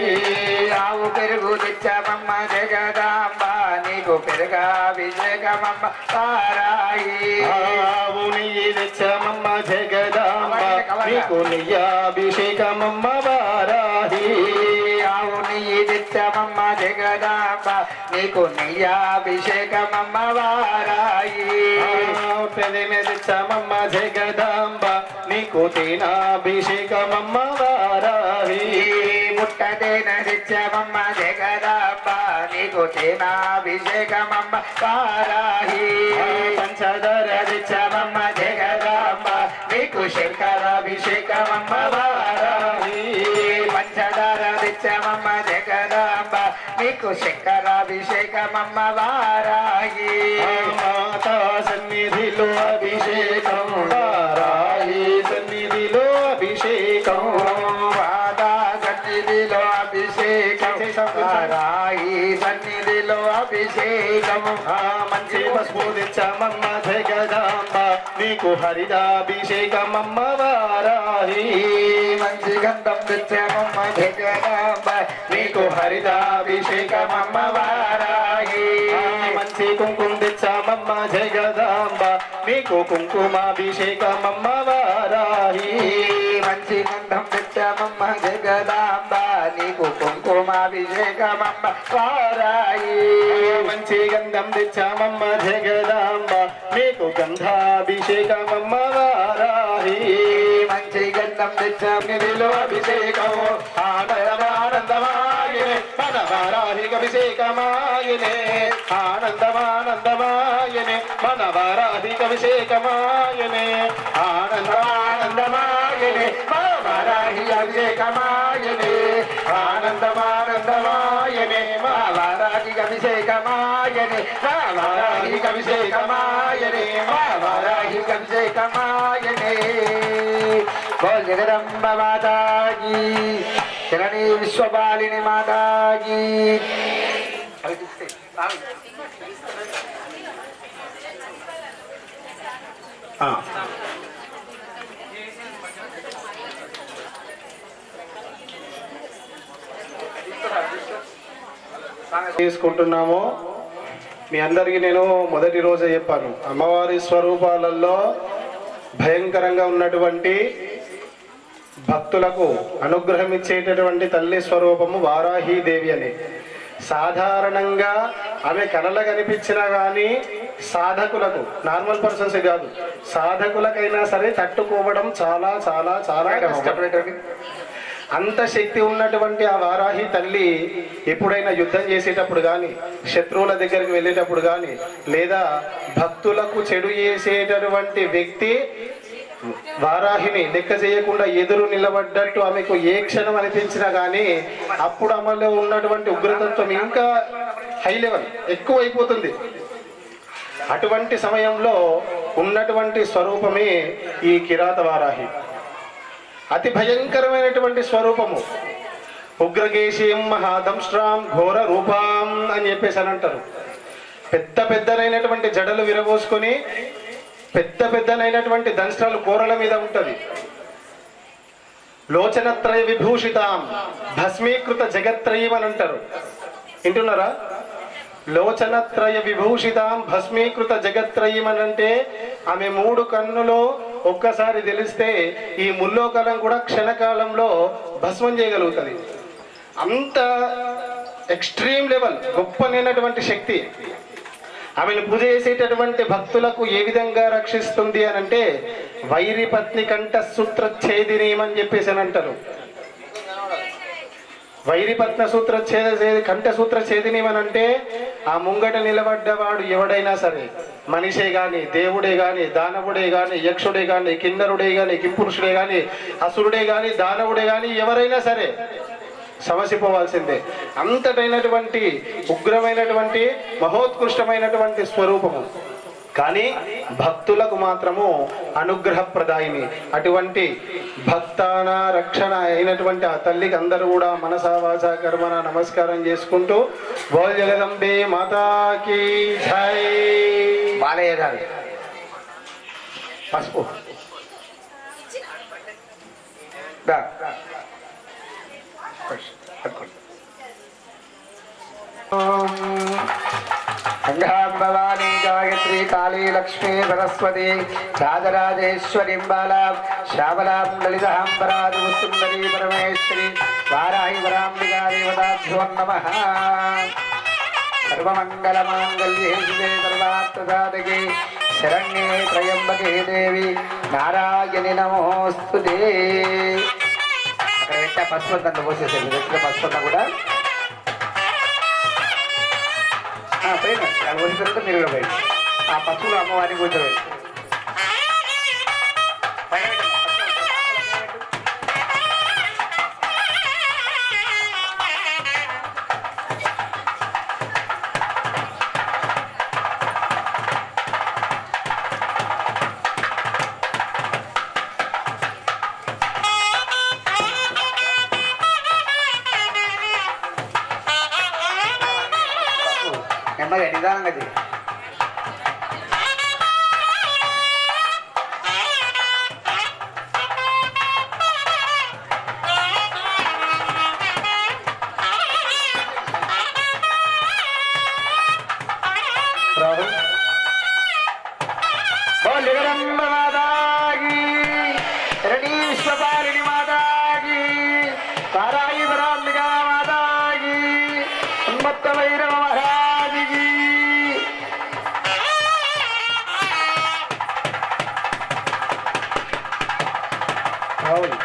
ఆవు పెరుగు తెచ్చమమ్మ జగదాంబ, నీకు పెరుగాభిషేకమమ్మ వారాయి, ఆవు నెయ్యి తెచ్చమమ్మ జగదాంబ, నీకు నెయ్యాభిషేకమమ్మ వారాహి, ఆవు నెయ్యి తెచ్చమమ్మ జగదాంబ, నీకు నెయ్యాభిషేకమమ్మ వారాయి, పెదమే తెచ్చమమ్మ జగదాంబ, నీకు తేనాభిషేకమమ్మ వారాహి, ముట్టదేన తెచ్చమమ్మ జగదాంబ, నీకు తేనాభిషేకమమ్మ వారాయి, పంచదార తెచ్చమమ్మ జగదాంబ, నీకు శంకరాభిషేకమమ్మ వారాయి, పంచదార తెచ్చమమ్మ జగదాంబ, నీకు శంకరాభిషేకమమ్మ వారాయి, మాతా సన్నిధిలో అభిషేకం, వారాహి సన్నిధిలో అభిషేకం, మాతా సన్నిధిలో అభిషేకం, వారాయి సన్నిధిలో అభిషేకం, మంచి పసుపు తెచ్చమమ్మ జగదాంబ, నీకు హరిదాభిషేకమమ్మ వారాహి, మంచి గంధం తెచ్చమమ్మ జగదాంబ, నీకు హరిదాభిషేకమమ్మ వారాయి, మంచి కుంకుమ తెచ్చమమ్మ జగదాంబ, నీకు కుంకుమాభిషేకమమ్మ వారాహి, మంచి గంధం తెచ్చమమ్మ జగదాంబ, నీకు కుంకుమాభిషేకమమ్మ వారాయి, మంచి గంధం తెచ్చామమ్మ జగదాంబ, నీకు గంధాభిషేకమమ్మ వారాహి, మంచి గంధం తెచ్చమిదిలో అభిషేకం, ఆనందమానందమాయనే మన వారాహిక అభిషేకమాయనే, ఆనందమానందమాయనే మన వారాహిక అభిషేకమాయనే, ఆనందమానందమాయనే మన వారాహి అభిషేకమాయనే, ఆనందమానందమాయనే మా వారాహిక అభిషేకమాయనే, మా వారాహిక అభిషేకమాయనే, మా వారాహిక అభిషేకమాయనే. బోల్ జగదంబ మాతాకి, శరణి విశ్వపాలిని మాతాకి. తీసుకుంటున్నాము. మీ అందరికీ నేను మొదటి రోజే చెప్పాను, అమ్మవారి స్వరూపాలలో భయంకరంగా ఉన్నటువంటి భక్తులకు అనుగ్రహం ఇచ్చేటటువంటి తల్లి స్వరూపము వారాహీదేవి అని. సాధారణంగా ఆమె కళలు కనిపించినా కానీ సాధకులకు, నార్మల్ పర్సన్స్ కాదు, సాధకులకైనా సరే తట్టుకోవడం చాలా చాలా చాలా కష్టపడేటది. అంత శక్తి ఉన్నటువంటి ఆ వారాహి తల్లి ఎప్పుడైనా యుద్ధం చేసేటప్పుడు కానీ, శత్రువుల దగ్గరికి వెళ్ళేటప్పుడు కానీ, లేదా భక్తులకు చెడు చేసేటటువంటి వ్యక్తి వారాహిని లెక్క చేయకుండా ఎదురు నిలబడ్డట్టు ఆమెకు ఏ క్షణం అనిపించినా కానీ అప్పుడు ఆమెలో ఉన్నటువంటి ఉగ్రతత్వం ఇంకా హై లెవెల్ ఎక్కువైపోతుంది. అటువంటి సమయంలో ఉన్నటువంటి స్వరూపమే ఈ కిరాత వారాహి. అతి భయంకరమైనటువంటి స్వరూపము. ఉగ్రకేశీం మహాదంశ్రాం ఘోర రూపాం అని చెప్పేసి అని అంటారు. పెద్ద పెద్దనైనటువంటి జడలు విరబోసుకొని పెద్ద పెద్దనైనటువంటి దంష్ట్రాలు కూరల మీద ఉంటది. లోచనత్రయ విభూషితాం భస్మీకృత జగత్రయం అని అంటారు. వింటున్నారా? లోచనత్రయ విభూషితాం భస్మీకృత జగత్రయం అని అంటే ఆమె 3 కన్నులో ఒక్కసారి తెలిస్తే ఈ ముల్లోకాలం కూడా క్షణకాలంలో భస్మం చేయగలుగుతుంది. అంత ఎక్స్ట్రీమ్ లెవెల్ గొప్పనైనటువంటి శక్తి. ఆమెను పూజ చేసేటటువంటి భక్తులకు ఏ విధంగా రక్షిస్తుంది అని అంటే వైరి పత్ని కంఠ సూత్ర ఛేదినీయమని చెప్పేసి అని అంటారు. వైరిపత్న సూత్ర కంఠ సూత్ర ఛేదినీయమనంటే ఆ ముంగట నిలబడ్డవాడు ఎవడైనా సరే, మనిషే గాని, దేవుడే గాని, దానవుడే గాని, యక్షుడే గాని, కిన్నరుడే గాని, కింపురుషుడే గాని, అసురుడే గాని, దానవుడే గాని, ఎవరైనా సరే సమసిపోవాల్సిందే. అంతటైనటువంటి ఉగ్రమైనటువంటి మహోత్కృష్టమైనటువంటి స్వరూపము. కానీ భక్తులకు మాత్రము అనుగ్రహప్రదాయిని. అటువంటి భక్తాన రక్షణ అయినటువంటి ఆ తల్లికి అందరూ కూడా మనసా వాచా కర్మన నమస్కారం చేసుకుంటూ బోల్ జగదంబే మాతాకి జై. బాలయ్య గారు పసుపు గంగాంబవాణి గాయత్రి కాళీ లక్ష్మీ సరస్వతి రాజరాజేశ్వరీం బాలాం శ్యామలాం లలితాంబరాజు సుందరీ పరమేశ్వరి వారాహి వరాంబికా దేవతాభ్యో నమః. సర్వమంగళమాంగళ్యే శివే సర్వార్థసాధకే శరణ్యే త్రయంబకే దేవి నారాయణి నమోస్తుతే. అక్కడ పెట్టా పసుపంతా పోసేసారు. వ్యక్తిలో పసుపంతా కూడా పోయింది. అది పోసిన తర్వాత మీరు కూడా పోయింది. ఆ పసుపులు అమ్మవారిని కూర్చోబెట్టి నెమ్మదిగా నిదానంగా చేయి. రాహుల్ జగదంబ మాతాకి శరణీ విశ్వపాలిని మాతాకి తారాయి వరాంబికా మాతాకి ఉన్మత్త వైరవ మహారాజికి. రాహుల్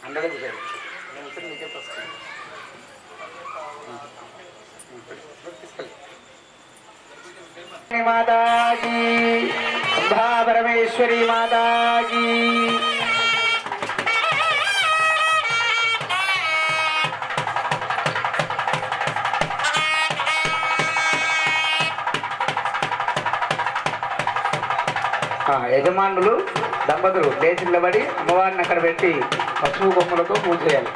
అందరూ కూర్చోండి. మాతాకి అంబా పరమేశ్వరి మాతాకి. యజమానులు దంపతులు లేచి నిలబడి అమ్మవారిని అక్కడ పెట్టి పశువు బొమ్మలతో పూజ చేయాలి.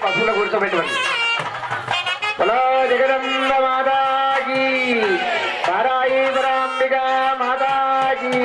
పశువుల కూర్చోబెట్టండి. హలో జగదంబ మాతాకి తారాయి వరాంబికా మాతాకి.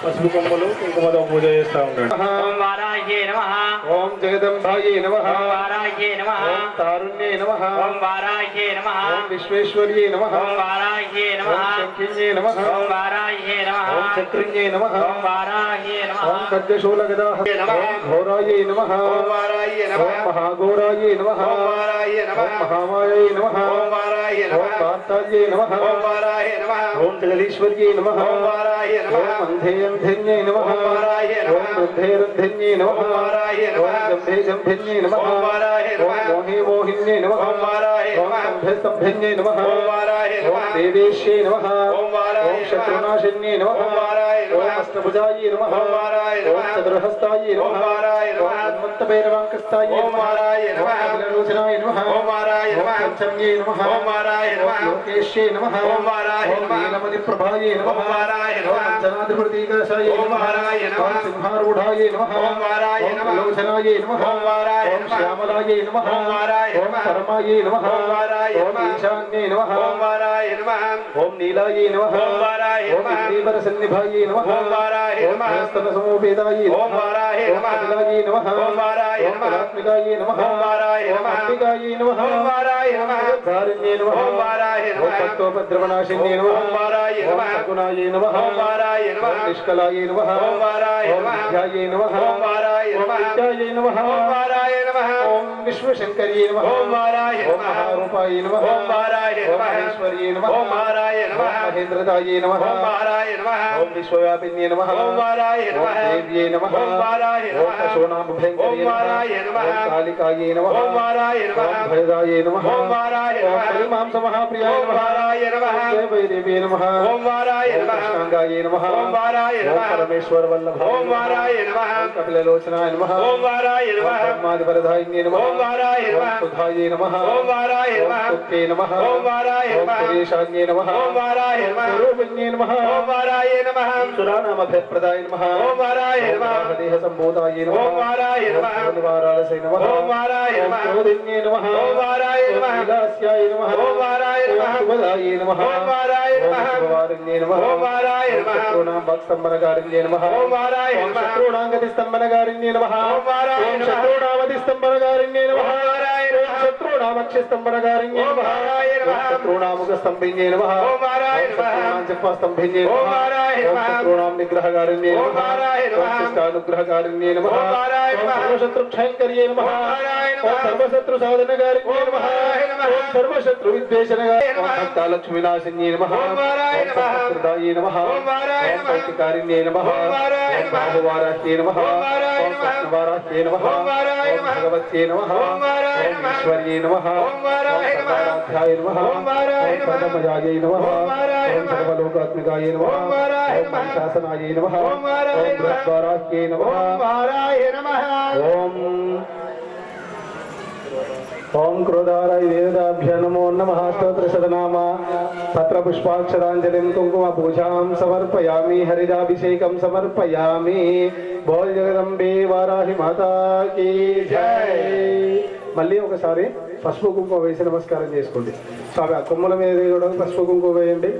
పసుపు కొమ్మలు కుంకుమతో పూజ చేస్తా ఉంటాడు. ఓం వారాహ్యే నమః. ఓం జగదంబాయే నమః. ఓం వారాహ్యే నమః. ఓం తారుణ్యే నమః. ఓం వారాహ్యే నమః. ఓం విశ్వేశ్వర్యే నమః. ఓం వారాహ్యే నమః. ఓం శంఖిన్యే నమః. ఓం వారాహ్యే నమః. ఓం చక్రిన్యే నమః. ఓం వారాహ్యే నమః. ఓం ఖడ్గశూలగదాహ నమః. ఘోరాయే నమః. ఓం వారాహ్యే నమః. ఓం మహాఘోరాయే నమః. ఓం వారాహ్యే నమః. ఓం మహామాయే నమః. ఓం వారాహ్యే నమః. ఓం కార్తాల్యే నమః. ఓం వారాహ్యే నమః. ఓం జగదీశ్వర్యే నమః. ఓం వారాహ్యే నమః. ఓం అంధేయంధన్యే నమః. ఓం వారాహ్యే నమః. ఓం రుద్ధేరుద్ధన్యే నమః. ఓం వారాహ్యే నమః. ఓం జంభేజంభిన్యే నమః. ఓం వారాహ్యే ఓం నమః. మోహే మోహిన్యే నమః. ఓం వారాహ్యే ఓం నమః. స్తంభేస్తంభిన్యే నమః. ఓం వారాహ్యే ఓం నమః. దేవేశ్యే నమః. ఓం వారాహ్యే ఓం నమః. శత్రునాశిన్యే నమః. ఓం వారాహ్యే నమః. ఓం అష్టభుజాయ నమః ఓం వారాయ నమః ఓం చతుర్హస్తాయ నమః ఓం వారాయ నమః ఓం హనుమంతభైరవాంకస్తాయ ఓం వారాయ నమః కపిలలోచనాయ నమః ఓం వారాయ ఓం నమః పంచమ్యే నమః ఓం వారాయ నమః లోకేశ్యే నమః ఓం వారాయ ఓం నమః నీలమణిప్రభాయ నమః ఓం వారాయ నమః ఓం జనాధిపతికాశాయ ఓం నమః వారాయ నమః ఓం సింహారూఢాయ నమః ఓం వారాయ ఓం నమః కలోచనాయ నమః ఓం వారాయ ఓం నమః శ్యామలాయ నమః ఓం వారాయ ఓం నమః పరమాయ నమః ఓం వారాయ ఓం నమః ఈశాన్యే నమః ఓం వారాయ నమః ఓం నీలాయ నమః ఓం వారాయ ఓం నమః శ్రీవర సన్నిభాయ నమః ఓం వారాయ ఓం నమః హస్తన సమోపేతాయ ఓం వారాయ ఓం నమః కపిలాయ నమః ఓం వారాయ ఓం నమః కళాత్మికాయ నమః ఓం వారాయ ఓం నమః అంబికాయ నమః ఓం వారాయ నమః కారుణ్యే నమః ఓం వారాయ ఓం నమః భక్తోపద్రవనాశిన్యే నమః ఓం వారాయ ఓం నమః సగుణాయ నమః ఓం వారాయ నమః ఓం నిష్కలాయ నమః ఓం వారాయ ఓం నమః విద్యాయ నమః ఓం వారాయ ఓం నమః విద్యాయ నమః ఓం వారాయ నమః ఓం విశ్వశంకర్యే నమః ఓం వారాయ ఓం నమః మహారూపాయ నమః ఓం వారాయ ఓం నమః మహేశ్వర్యే నమః ఓం వారాయ నమః ఓం మహేంద్రదాయే నమః ఓం వారాయ నమః ఓం విశ్వవ్యాపిన్యే నమః ఓం వారాయ ఓం నమః దేవ్యే నమః ఓం వారాయ ఓం నమః పశూనామభయంకర్యే ఓం వారాయ నమః ఓం కాళికాయే నమః ఓం వారాయ నమః ఓం భయదాయే నమః ఓం వారాయ ఓం నమః పరిమాంసమహాప్రియాయ ఓం నమః వారాయ నమః జయ వైదేవ్యే నమః ఓం వారాయ ఓం నమః కృష్ణాంగాయే నమః ఓం వారాయ ఓం నమః పరమేశ్వర వల్లభాయ ఓం వారాయ నమః ఓం కపిలలోచనాయ నమః ఓం వారాయ ఓం నమః బ్రహ్మాదివరదాయిన్యే నమః ఓం వారాయ ఓం నమః సుధాయే నమః ఓం వారాయ ఓం నమః స్తుత్యే నమః ఓం వారాయ ఓం నమః సురేశాన్యే నమః ఓం వారాయ ఓం నమః స్వరూపిణ్యే నమః ఓం వారాయ నమః సురానామభయప్రదాయ నమః ఓం వారాయ ఓం నమః దేహ సంబోధాయ నమః ఓం వారాయ నమః ఓం నివారాలసై నమః ఓం వారాయ ఓం నమః క్రోధిన్యే నమః ఓం వారాయ ఓం నమః విలాస్యాయ నమః ఓం వారాయ ఓం నమః శుభదాయ నమః ఓం వారాయ ఓం నమః శుభవారిణ్యే నమః ఓం వారాయ ఓం నమః శత్రూణాం వాక్స్తంభనకారిణ్యే నమః ఓం వారాయ ఓం నమః శత్రూణాం గతిస్తంభనకారిణ్యే నమః ఓం వారాయ ఓం నమః శత్రూణామతిస్తంభనకారిణ్యే నమః ఓం వారాయ నమః ఓం శత్రూణామక్షిస్తంభనకారిణ్యే ఓం నమః వారాయ నమః ఓం శత్రూణాముఖస్తంభిన్యే నమః ఓం వారాయ ఓం నమః శత్రూణాం జపాస్తంభిన్యే ఓం నమః వారాయ ఓం నమః శత్రూణాం నిగ్రహకారిణ్యే ఓం నమః వారాయ ఓం నమః శిష్టానుగ్రహకారిణ్యే నమః ఓం వారాయ ఓం నమః సర్వశత్రుక్షయంకర్యే నమః ఓం వారాయ ఓం నమః సర్వశత్రు సాధనకారిణ్యే ఓం నమః వారాయ నమః ఓం సర్వశత్రు విద్వేషణకారిణ్యే నమః నమః భక్తాలక్ష్మీనాశిన్యే నమః ఓం వారాయ ఓం నమః సహస్రదాయే నమః ఓం వారాయ ఓం నమః సౌఖ్యకారిణ్యే నమః ఓం వారాయ ఓం నమః బాహువారాహ్యే నమః ఓం వారాయ ఓం నమః కృష్ణవారాహ్యే నమః ఓం వారాయ ఓం నమః భగవత్యే నమః ఓం వారాయ ఓం నమః ఈశ్వర్యే నమః ఓం వారాయ ఓం నమః సర్వారాధ్యాయ నమః ఓం వారాయ ఓం నమః సర్వమయాయే నమః ఓం వారాయ ఓం నమః సర్వలోకాత్మికాయే నమః ఓం వారాయ ఓం నమః శాసనాయే నమః ఓం వారాయ ఓం నమః బృహద్వారాహ్యే నమః ఓం వారాయ నమః ఓం ఓం క్రోధారాయ వేదాభ్య నమో నమః స్తోత్రశతనామ పత్రపుష్పాక్షరాంజలిం కుంకుమ పూజాం సమర్పయామి హరిదాభిషేకం సమర్పయామి బోల్ జగదంబే వారాహి మాతా కీ జై. మళ్ళీ ఒకసారి పసుపు కుంకుమ వేసి నమస్కారం చేసుకోండి. స్వామి ఆ కొమ్మల మీద కూడా పసుపు కుంకుమ వేయండి.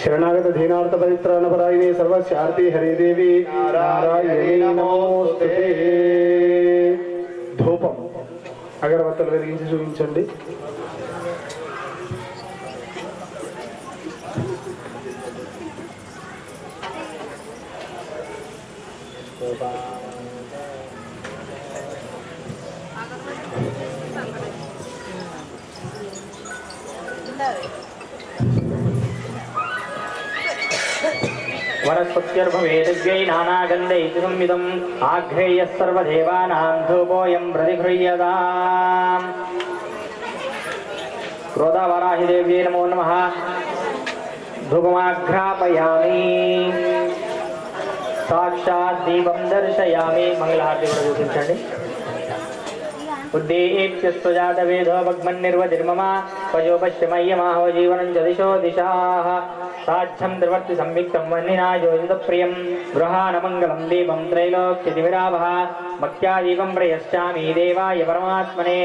శరణాగత ధీనార్థ పవిత్రానపరాయిని సర్వస్యార్తి హరిదేవి నారాయణీ నమోస్తుతే. ధూపం అగరబత్తలు వెలిగించి చూపించండి. वनस्पत्यर्भवेदिव्यै नानागन्धैः संविदम् आघ्रेयः सर्वदेवानां धूपोऽयं प्रतिगृह्यताम्. क्रोधावराहिदेव्यै नमो नमः. धूपमाघ्रापयामि. साक्षात् दीपं दर्शयामि. मंगलहारति కూడా చూపించండి. उद्दीप्यस्वजातवेदो भग्मन्निर्वधिर्मम पयो पश्यमय्यमाहो जीवनं च दिशो दिशाः साध्यं द्रवर्ति संविक्तं वह्निना योजितप्रियं गृहाणमङ्गलं दीपं त्रैलोक्यतिमिरावः भक्त्या दीपं प्रयश्चामि देवाय परमात्मने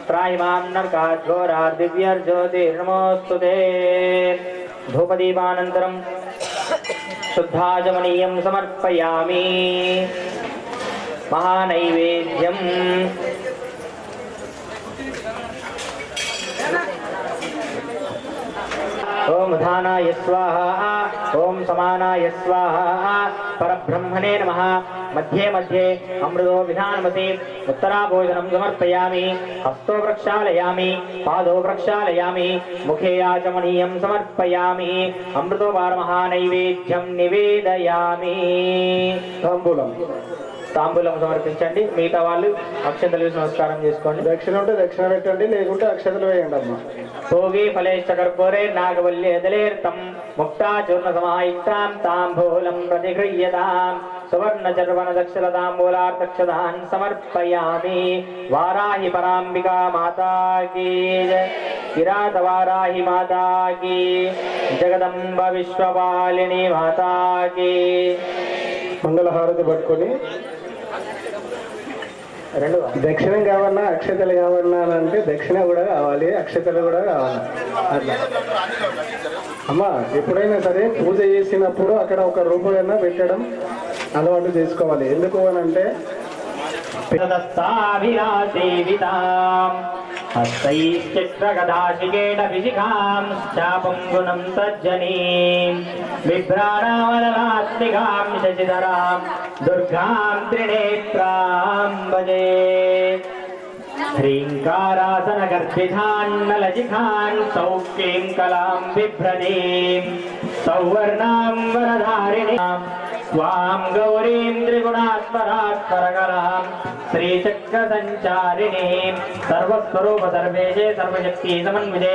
त्राहिमां नरकाद्घोरार्दिव्यर्ज्योतिर्नमोऽस्तु ते. धूपदीपानन्तरं शुद्धाचमनीयं समर्पयामि. महानैवेद्यम् ओम धानाय स्वाहा ओम समानाय स्वाहा परब्रह्मणे नमः. मध्ये मध्ये अमृतो विधानमते उत्तराभोजनं समर्पयामि. हस्तो प्रक्षालयामि पादो प्रक्षालयामि मुखे आचमनीयं समर्पयामि. अमृतोपार महानैवेद्यं निवेदयामि. తాంబూలం తాంబూలం సమర్పించండి. మిగతా వాళ్ళు అక్షంతలు వేసి నమస్కారం చేసుకోండి. దక్షిణ ఉంటే దక్షిణ పెట్టండి, లేకుంటే అక్షతలు వేయండి అమ్మా. భోగి ఫలేష్టకర్పూరే నాగవల్యేదలేర్తం ముక్తాచూర్ణ సమాయుక్తాం తాంబూలం ప్రతిగృహ్యతాం సువర్ణ చర్వణ దక్షల తాంబూలార్థక్షదాన్ సమర్పయామి. వారాహి పరాంబికా మాతా కీ జయ. కిరాత వారాహి మాతా కీ. జగదంబ విశ్వపాలిని మాతా కీ. మంగళహారతి పట్టుకొని దక్షిణం కావన్నా అక్షతలు కావన్నా అంటే దక్షిణ కూడా కావాలి, అక్షతలు కూడా కావాలి. అట్లా అమ్మా ఎప్పుడైనా సరే పూజ చేసినప్పుడు అక్కడ ఒక రూపాయన్నా పెట్టడం అలవాటు చేసుకోవాలి. ఎందుకు అని అంటే హస్తైశ్చిత్రగదాశికేణ విశిఖాం శాపం గుణం సజ్జనీం బిభ్రాణావలలాత్మికాం శశిధరాం దుర్గాం త్రినేత్రాం భజే. హ్రీంకారాసనగర్భిధాన్నలజిఖాన్ సౌక్లీం కలాం బిభ్రదీం సౌవర్ణాం వరధారిణీం స్వాం గౌరీం త్రిగుణాత్మరాత్పరకలాం శ్రీచక్రసంచారిణీం సర్వస్వరూప సర్వేశే సర్వశక్తి సమన్వితే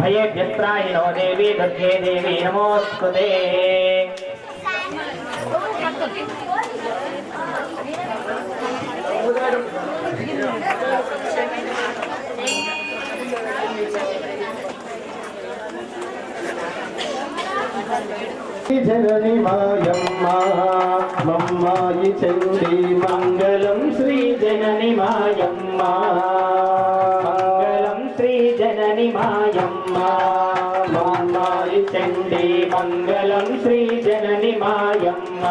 భయేభ్యస్త్రాయి నో దేవి దుర్గే దేవి నమోస్తుతే. జనని మాయమ్మ మమ్మాయి చండీ మంగళం శ్రీ జనని మాయమ్మ మంగళం శ్రీ జనని మాయమ్మ మమ్మాయి చండీ మంగళం శ్రీ జనని మాయమ్మ.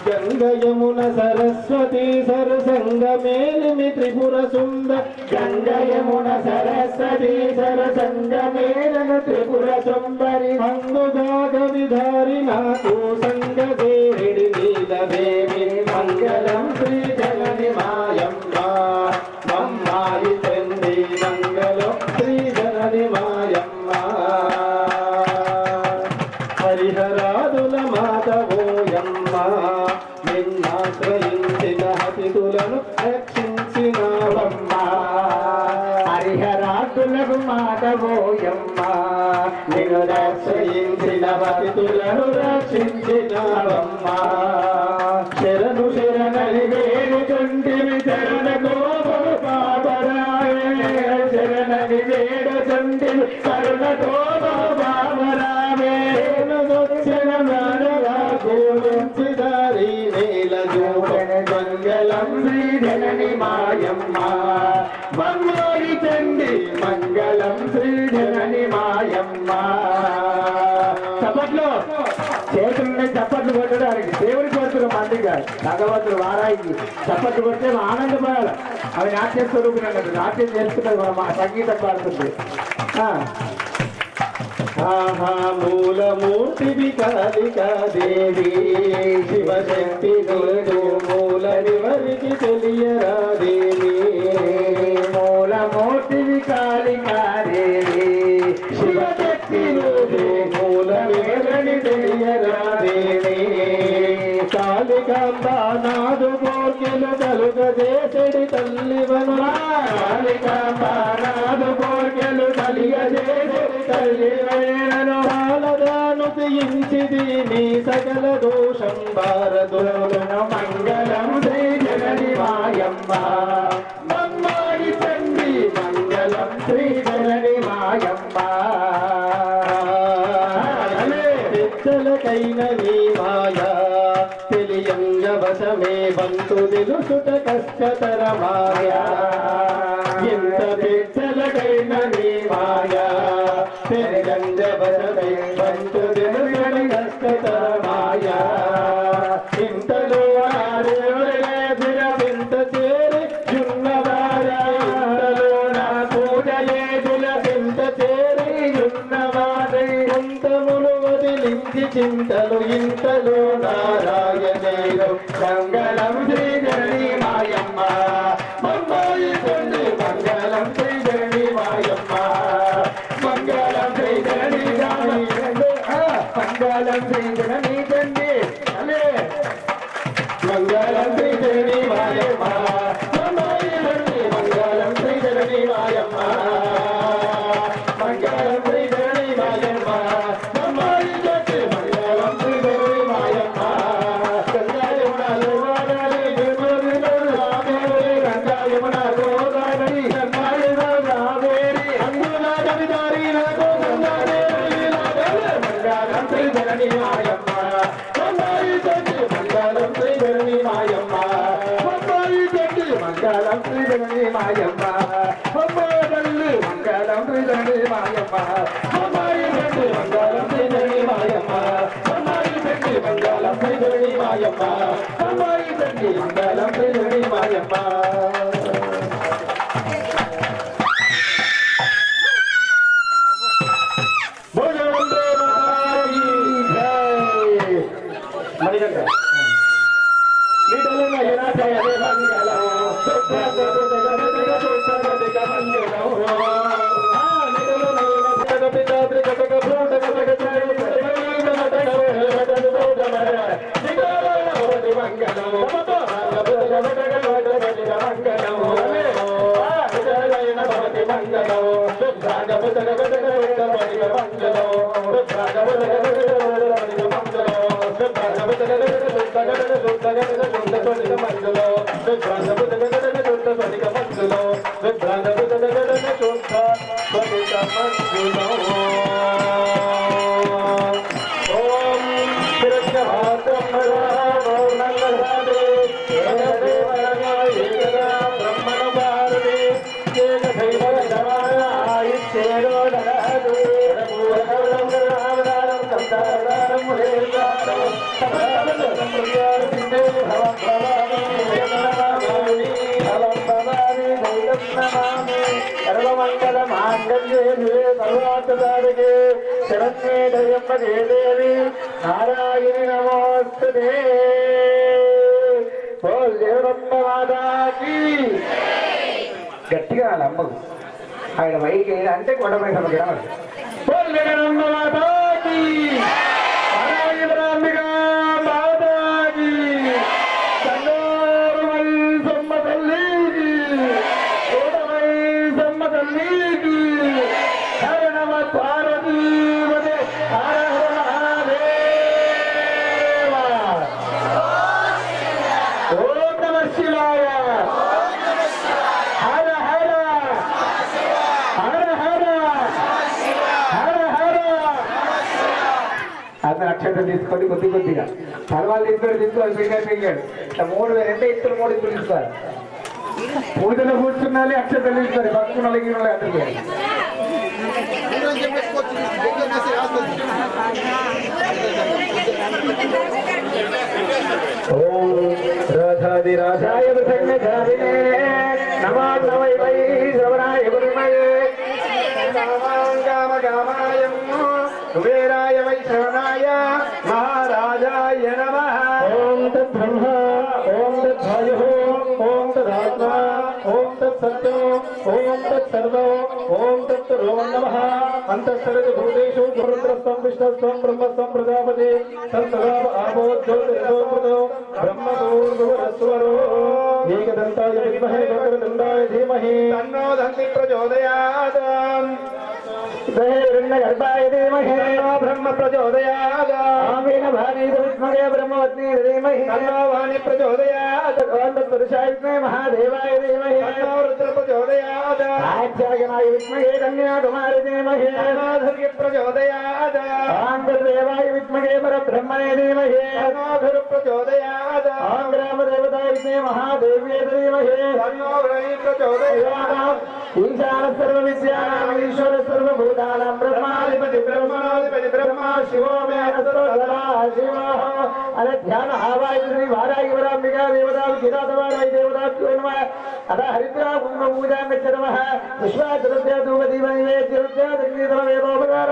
గంగయమున సరస్వతి సరసంగమేలిమి త్రిపుర సుందర. గంగయమున సరస్వతి సరసంగమేళన త్రిపుర సుందరి అంగుదాగ విధారి నాకు సంగదేవిడి నీలదేవి మంగళం శ్రీ జనని మాయమ్మ మమ్మాయి చండీ మంగళం శ్రీ జనని మాయమ్మ. హరిహరాదుల మాతవోయమ్మ నిన్నాశ్రయించిన హతితులను రక్షించినవమ్మ. హరిహరాదులకు మాతవోయమ్మ నిన్ను రక్షించిన హతితులను రక్షించినవమ్మ. శరణు శరణని వేడుచుంటివి శరణతో బాబరాయే. శరణని వేడుచుంటివి కరుణతో బాబరావే. గోవించిదారి నేల జోపన మంగళం శ్రీ జనని మాయమ్మ మమ్మాయి చండి మంగళం శ్రీ జనని మాయమ్మ. చప్పట్లు చేతులున్నాయి, చప్పట్లు కొట్టడానికి దేవుడికి కొడుతున్నారు. మందిగా భగవంతుడు వారాయికి చప్పట్లు కొడితే ఆనందపడాలి. అవి నాట్య స్వరూపులు అన్నట్టు నాట్యం చేస్తున్నది మా సంగీతం పాడుతుంది. మూలమూర్తి కాళికా దేవి శివశక్తి నీదు మూల నివరికి తెలియరాదేవి. మూలమూర్తి కాళికా దేవి శివశక్తి నీదు మూల నివరికి తెలియరాదేవి. కాళికాంబ నాదు కోర్కెలు కలుగజేసడి తల్లివను. కాళికాంబ నాదు కోర్కెలు కలిగజేసడి తల్లివను. కాలదాను తీయించిది నీ సకల దోషం భారదులను. మంగళం శ్రీ జనని మాయమ్మ మమ్మాయి చండి మంగళం శ్రీ జనని మాయమ్మ. పెద్దలకైన నీ మాయా తెలియంగవశమే బంతు తెలుసుట కష్టతర మాయా. ఎంత పెద్దలకైన నీ మాయా తెలియంగవశమే బంతు తెలుసుట కష్టతర మాయా. ఇంతలో ఆరేవింత చేరి యున్నవారా. ఇంతలో నా పూజలేదుల చింత చేరి యున్నవారే. కొంతములు వదిలించి చింతలు ఇంతలో నారాయణేరు. మంగళం శ్రీ జనని మాయమ్మ మమ్మాయి చండి మంగళం శ్రీ జనని మాయమ్మ మంగళం శ్రీ జనని మంగళం శ్రీ జనని చండి మంగళం శ్రీ మాయమ్మ అమ్మాయి తల్లి మంగళం శ్రీధరి మాయమ్మ దేవి నారాయణి నమోస్తుతే బోల్ దేవమ్మ మాతాకి గట్టిగా నమ్మదు ఆయన వైకి అంటే కొండపై సమగ్రామది బోల్ దేవమ్మ మాతాకి నారాయణ బ్రాహ్మిక మాతాకి సంగోరమై సమ్మ తల్లికి కోటమై సమ్మ తల్లికి హర నమ పార్వతీ అతను అక్షరం తీసుకొని కొద్దిగా పర్వాలు తీసుకోవాలి పింగాడు ఇట్లా 3 2 ఇద్దరు 3 ఇద్దరు తీసుకోవాలి పూజలు కూర్చున్నాలి అక్షరం తీసుకోవాలి భక్తులు నలిగిన అందరికీ ఓం రాధాది రాధాయ సంగజాదినే నమాయ వై శ్రవణాయ గురుమయే కామ కామాయం కుబేరాయ వై శ్రవణాయ మహారాజాయ నమః ఓం తత్ బ్రహ్మ ఓం తత్ వాయు ఓం తదాత్మ ఓం తత్ సత్యం ఓం తత్ సర్వం ఓం తత్ రోం నమః అంతఃసర్వ భూతేషు గురుద్రస్తం విష్ణుస్వం బ్రహ్మస్వం ప్రజాపతి తత్సదా ఆపో జ్యోతిర్గోమృతో బ్రహ్మపూర్వస్వరో ఏకదంతాయ విద్మహే వక్రతుండాయ ధీమహి తన్నో దంతి ప్రచోదయాత్ हिरण्यगर्भाय धीमहि ब्रह्म प्रचोदयात् आमीन भानी विद्महे ब्रह्मवत्नी धीमहि तन्नो वाणी प्रचोदयात् तत्पुरुषाय विद्महे महादेवाय धीमहि तन्नो रुद्र प्रचोदयात् आज्ञायनाय विद्महे कन्याकुमारी धीमहि तन्नो धर्य प्रचोदयात् आंगदेवाय विद्महे परब्रह्मणे धीमहि तन्नो धर प्रचोदयात् आंग्रामदेवताय विद्महे महादेव्यै धीमहि तन्नो वरुणी प्रचोदयात् ईशान सर्वविद्यानां ईश्वर सर्वभूतानां ब्रह्माधिपति ब्रह्मा शिवो मे असुरधरा शिवः अरे ध्यान आवाय श्री वाराही वरांबिका देवता किरातवाराय देवताभ्यो नमः अतः हरिद्रा कुंभ पूजा गच्छतमः पुष्पार्चनस्य धूपदीपनिवेद्यरुद्रादग्नितमवेदोपकार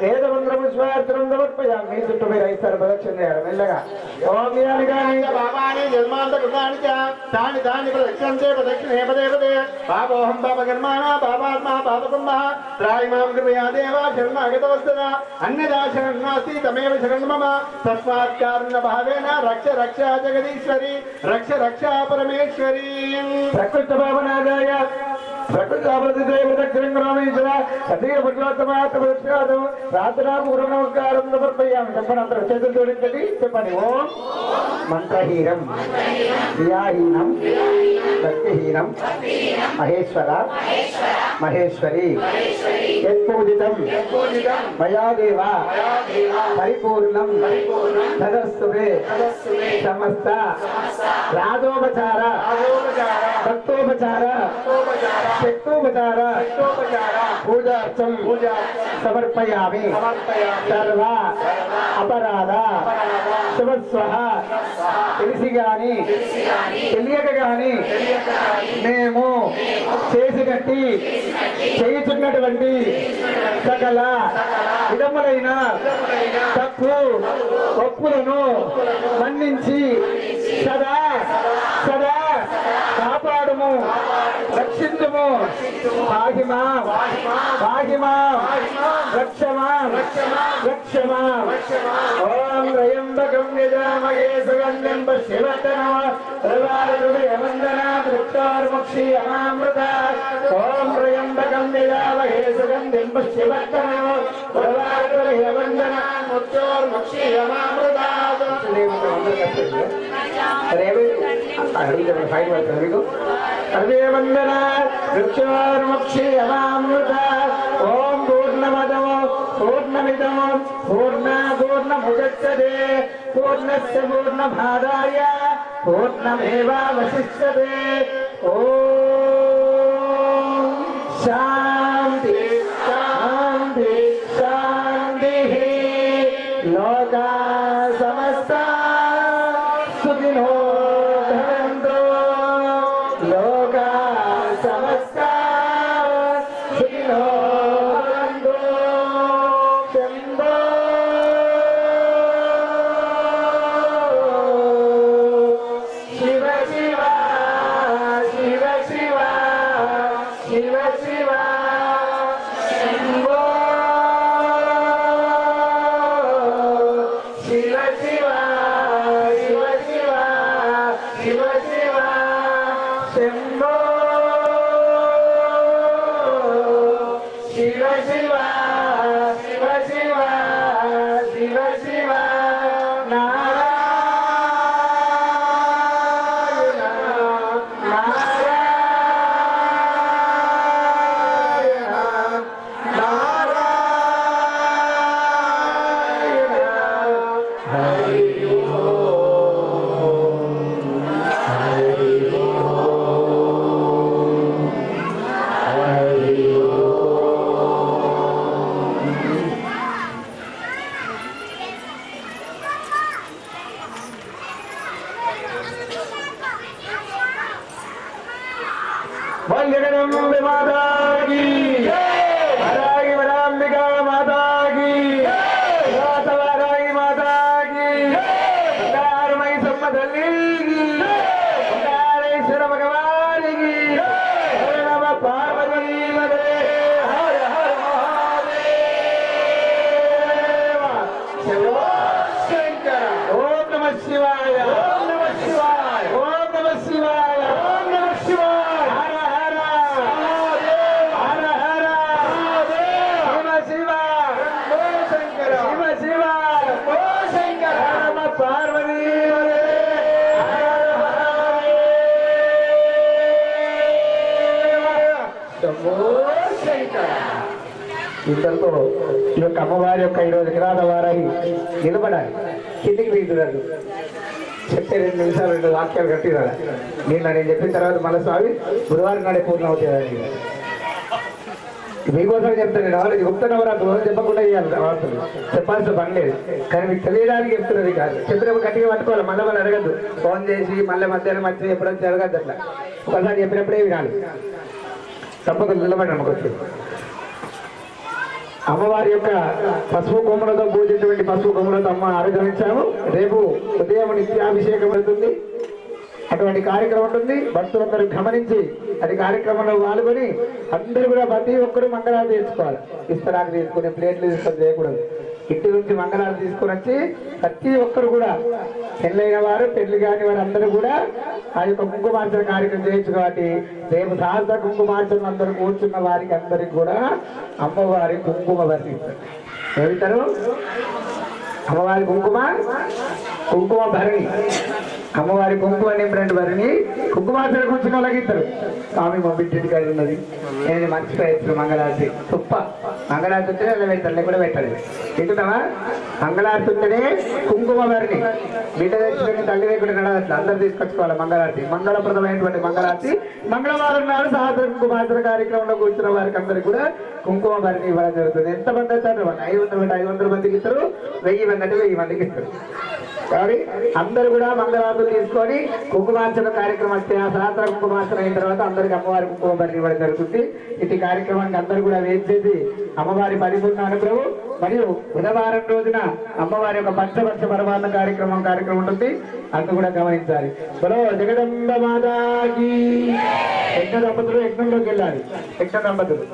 वेदमन्त्र पुष्पार्चनं समर्पयामि చుట్టూ మీరు 5 సార్లు ప్రదక్షిణ చేయాలి మెల్లగా ఓం యానికాని పాపాని జన్మాంతకృతాని చ తాని తాని ప్రదక్షిణంతే ప్రదక్షిణే పదే పదే పాపోహం పాపకర్మాణా పాపాత్మా పాపకర్మః త్రాయిమాం కృపయా దేవా శరణాగతవస్తద అన్యదా శరణం నాస్తి తమేవ శరణం మమ తస్మాత్ కారుణ్య భావేన రక్ష రక్ష జగదీశ్వరి రక్ష రక్ష పరమేశ్వరి ప్రకృత భావనాదాయ ప్రకృత ఆపదిదేవ దక్షిణం గ్రామేశ్వర సతీయ పురుషోత్తమాత్మ పురుషాదం ప్రార్థనా పూర్వ నమస్కారం సమర్పయామి చెప్పండి అందరూ చేతులు జోడించండి చెప్పండి ఓం మంత్రహీనం క్రియాహీనం భక్తిహీనం మహేశ్వర మహేశ్వరి యత్పూజితం మయా దేవ పరిపూర్ణం తదస్తుతే సమస్త రాజోపచార భక్తోపచార శక్తోపచార పూజార్థం సమర్పయామి సర్వ అపరాధ శుభస్వః తెలిసి గాని తెలియక గాని మేము చేసినట్టి చేయుచున్నటువంటి సకల విధములైన తప్పు ఒప్పులను మన్నించి సదా సదా కాపాడుము రక్షించుము పాహిమా పాహిమా రక్షమా రక్షమా ఓం త్రయంబకం యజామహే సుగంధిం పుష్టివర్ధనమా వృక్షార్ముక్షి అమామృత ఓం త్రయంబకం యజామహే సుగంధిం పుష్టివర్ధనమా వృక్షార్ముక్షి అమామృత సర్వేవందన వృక్షార్ముక్షి అమామృత ఓం పూర్ణమదమో పూర్ణమిదమో పూర్ణముదచ్చతే పూర్ణస్య పూర్ణమాదాయ పూర్ణమేవావశిష్యతే ఓం శాంతి శాంతి శాంతి లోకా సమస్తా సుఖినో భవంతు లోకా సమస్తా సుఖినో భవంతు శంభో శివ శివ శివ శివ శివ శివ శంభో శివ శివ శివ శివ శివ శివ శంభో శివ శివ శివ శివ శివ శివ నారాయణ నారాయణ నారాయణ హరి వందనం మాతాకి వరాగి వరాంబికా మాతాకి వరాగి మాతాకి బంగారమై సమ్మ తల్లికి బంగారేశ్వర భగవానికి హర నమ పార్వతీ మదే హర హర మహాదేవ శివ శంకర ఓం నమ శివాయ ఓం నమ శివాయ ఓం నమ శివాయ ఓం నమ శివాయ హర హర హర హర శివ శివ శివ శివ ఓ శంకర నమ పార్వతీ మదే హర శంభో శంకర ఇంతలో ఈ యొక్క అమ్మవారి యొక్క ఈరోజు కిరాత వారాయి నిలబడాలి కిందికి దిగుతున్నారు చెప్తే 2 నిమిషాలు 2 వాక్యాలు కట్టినాడు నేను చెప్పిన తర్వాత మళ్ళీ స్వామి బుధవారం నాడే పూర్ణ అవుతాయండి మీకోసం చెప్తాను నేను వాళ్ళకి గుప్త నవరాత్రులు చెప్పకుండా ఇవ్వాలి వార్తలు చెప్పాల్సిన పని లేదు కానీ మీకు తెలియడానికి చెప్తున్నది కాదు చెప్పినప్పుడు గట్టిగా పట్టుకోవాలి మళ్ళీ వాళ్ళు అడగద్దు ఫోన్ చేసి మళ్ళీ మధ్యాహ్నం మధ్య ఎప్పుడైనా జరగద్దు అట్లా ఒకసారి చెప్పినప్పుడే వినాలి తప్పకుండా నిలబడి నమ్మకొచ్చు అమ్మవారి యొక్క పసుపు కొమ్ములతో పూజించినటువంటి పసుపు కొమ్ములతో అమ్మ ఆరాధించాము రేపు ఉదయం నిత్యాభిషేకం అవుతుంది అటువంటి కార్యక్రమం ఉంటుంది భక్తులందరూ గమనించి అది కార్యక్రమంలో పాల్గొని అందరూ కూడా ప్రతి ఒక్కరు మంగళాలు తీసుకోవాలి ఇస్తరాకు తీసుకుని ప్లేట్లు తీసుకొని చేయకూడదు ఇంటి నుంచి మంగళాలు తీసుకొని వచ్చి ప్రతి ఒక్కరు కూడా పెళ్ళైన వారు పెళ్లి కాని వారు అందరూ కూడా ఆ యొక్క కుంకుమార్చన కార్యక్రమం చేయొచ్చు కాబట్టి రేపు సహస్ర కుంకుమార్చన అందరూ కూర్చున్న వారికి అందరికి కూడా అమ్మవారి కుంకుమ వర్ణిస్తారు ఏమిటారు అమ్మవారి కుంకుమ భరణి అమ్మవారి కుంకుమ నింపినట్టు వారిని కుంకుమార్చన కూర్చున్న వాళ్ళకి ఇద్దరు స్వామి మా బిడ్డ కాదు ఉన్నది నేను మర్చిపోయాను మంగళారతి తుప్ప మంగళారతి ఉంటేనే అలా పెట్టాలి లేకుండా పెట్టాలి తింటున్నావా మంగళారతి ఉంటేనే కుంకుమ వారిని బిడ్డ తెచ్చుకొని తల్లి లేకుండా నడవట్లేదు అందరు తీసుకొచ్చుకోవాలి మంగళారతి మంగళప్రదమైనటువంటి మంగళారతి మంగళవారం నాడు సహస్ర కుంకుమార్చన కార్యక్రమంలో కూర్చున్న వారికి అందరికి కూడా కుంకుమ వారిని ఇవ్వడం జరుగుతుంది. ఎంతమంది వచ్చారు 500 మందికి ఇస్తారు 1000 మంది అంటే 1000 మందికి ఇస్తారు. కాబట్టి అందరూ కూడా మంగళారతులు తీసుకొని కుంకుమార్చన కార్యక్రమం వస్తే ఆ సహస్ర కుంకుమార్చన అయిన తర్వాత అందరికి అమ్మవారి కుంకుమ బలి ఇవ్వడం జరుగుతుంది. ఇటు కార్యక్రమానికి అందరూ కూడా వేసేసి అమ్మవారి పరిపూర్ణ అనుగ్రహం మరియు బుధవారం రోజున అమ్మవారి యొక్క పంచవర్ష పరమాన్న కార్యక్రమం ఉంటుంది. అందు కూడా గమనించాలి. బలో జగదంబ మాతాకి యజ్ఞ దంపతులు యజ్ఞంలోకి వెళ్ళాలి. యజ్ఞ దంపతులు